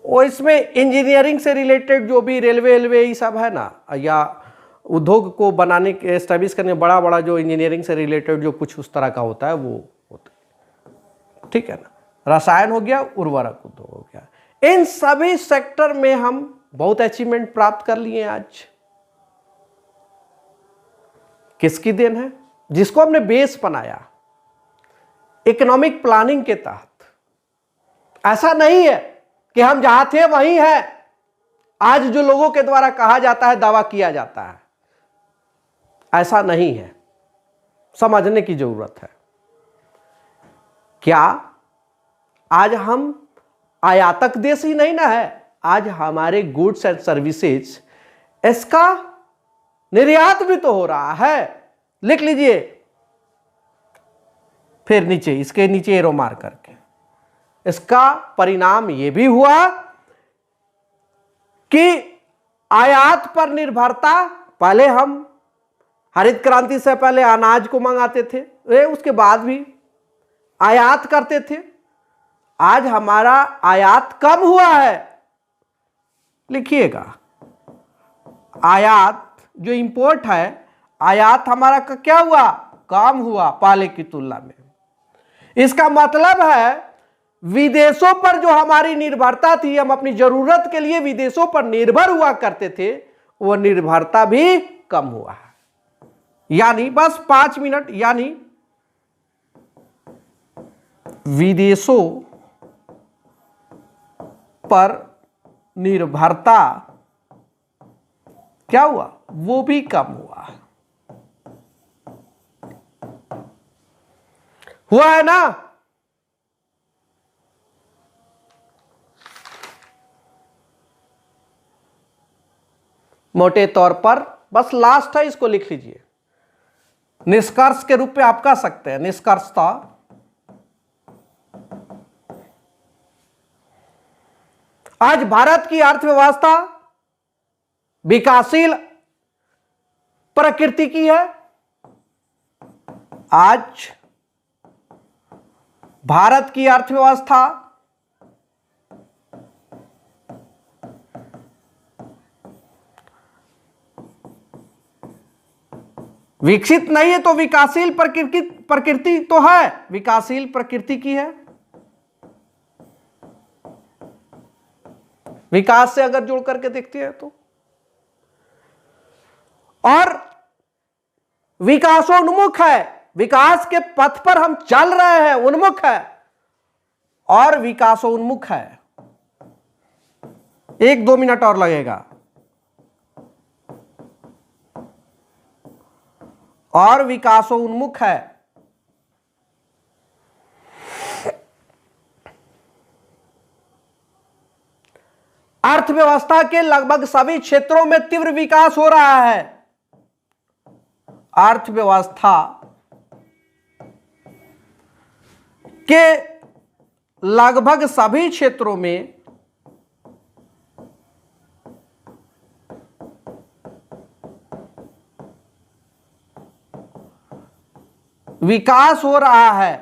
Speaker 1: वो इसमें इंजीनियरिंग से रिलेटेड जो भी रेलवे ये सब है ना, या उद्योग को बनाने के एस्टैब्लिश करने बड़ा बड़ा जो इंजीनियरिंग से रिलेटेड जो कुछ उस तरह का होता है वो होता है। ठीक है ना, रसायन हो गया, उर्वरक उद्योग हो गया, इन सभी सेक्टर में हम बहुत अचीवमेंट प्राप्त कर लिए आज। किसकी देन है? जिसको हमने बेस बनाया इकोनॉमिक प्लानिंग के तहत। ऐसा नहीं है कि हम जहां थे वहीं है, आज जो लोगों के द्वारा कहा जाता है, दावा किया जाता है, ऐसा नहीं है, समझने की जरूरत है। क्या आज हम आयातक देश ही नहीं ना है, आज हमारे गुड्स एंड सर्विसेज इसका निर्यात भी तो हो रहा है। लिख लीजिए, फिर नीचे इसके नीचे एरो मार करके, इसका परिणाम यह भी हुआ कि आयात पर निर्भरता, पहले हम हरित क्रांति से पहले अनाज को मंगाते थे, उसके बाद भी आयात करते थे। आज हमारा आयात कम हुआ है। लिखिएगा, आयात जो इंपोर्ट है, आयात हमारा का क्या हुआ, कम हुआ पहले की तुलना में। इसका मतलब है विदेशों पर जो हमारी निर्भरता थी, हम अपनी जरूरत के लिए विदेशों पर निर्भर हुआ करते थे, वो निर्भरता भी कम हुआ है। यानी बस 5 मिनट, यानी विदेशों पर निर्भरता क्या हुआ, वो भी कम हुआ है ना। मोटे तौर पर बस लास्ट है, इसको लिख लीजिए, निष्कर्ष के रूप में आप कह सकते हैं। निष्कर्षता आज भारत की अर्थव्यवस्था विकासशील प्रकृति की है। आज भारत की अर्थव्यवस्था विकसित नहीं है तो विकासशील प्रकृति तो है, विकासशील प्रकृति की है। विकास से अगर जोड़ करके देखते हैं तो, और विकासोन्मुख है, विकास के पथ पर हम चल रहे हैं, उन्मुख है और विकासोन्मुख है। 1-2 मिनट और लगेगा। और विकासोन्मुख है। अर्थव्यवस्था के लगभग सभी क्षेत्रों में तीव्र विकास हो रहा है। अर्थव्यवस्था के लगभग सभी क्षेत्रों में विकास हो रहा है।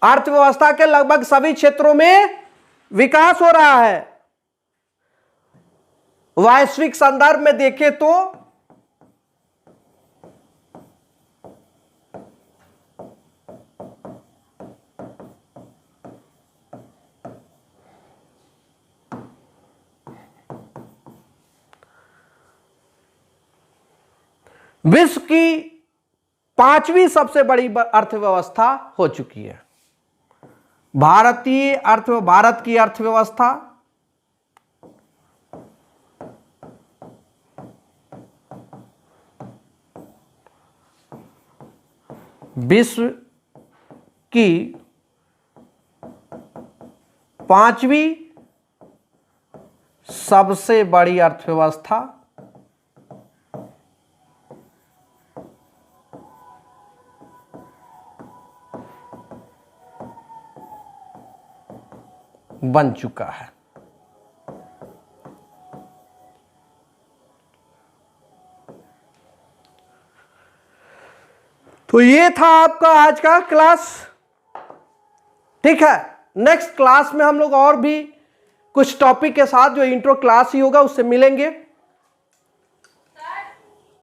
Speaker 1: अर्थव्यवस्था के लगभग सभी क्षेत्रों में विकास हो रहा है। वैश्विक संदर्भ में देखें तो विश्व की 5वीं सबसे बड़ी अर्थव्यवस्था हो चुकी है। भारत की अर्थव्यवस्था विश्व की 5वीं सबसे बड़ी अर्थव्यवस्था बन चुका है। तो ये था आपका आज का क्लास। ठीक है, नेक्स्ट क्लास में हम लोग और भी कुछ टॉपिक के साथ, जो इंट्रो क्लास ही होगा, उससे मिलेंगे।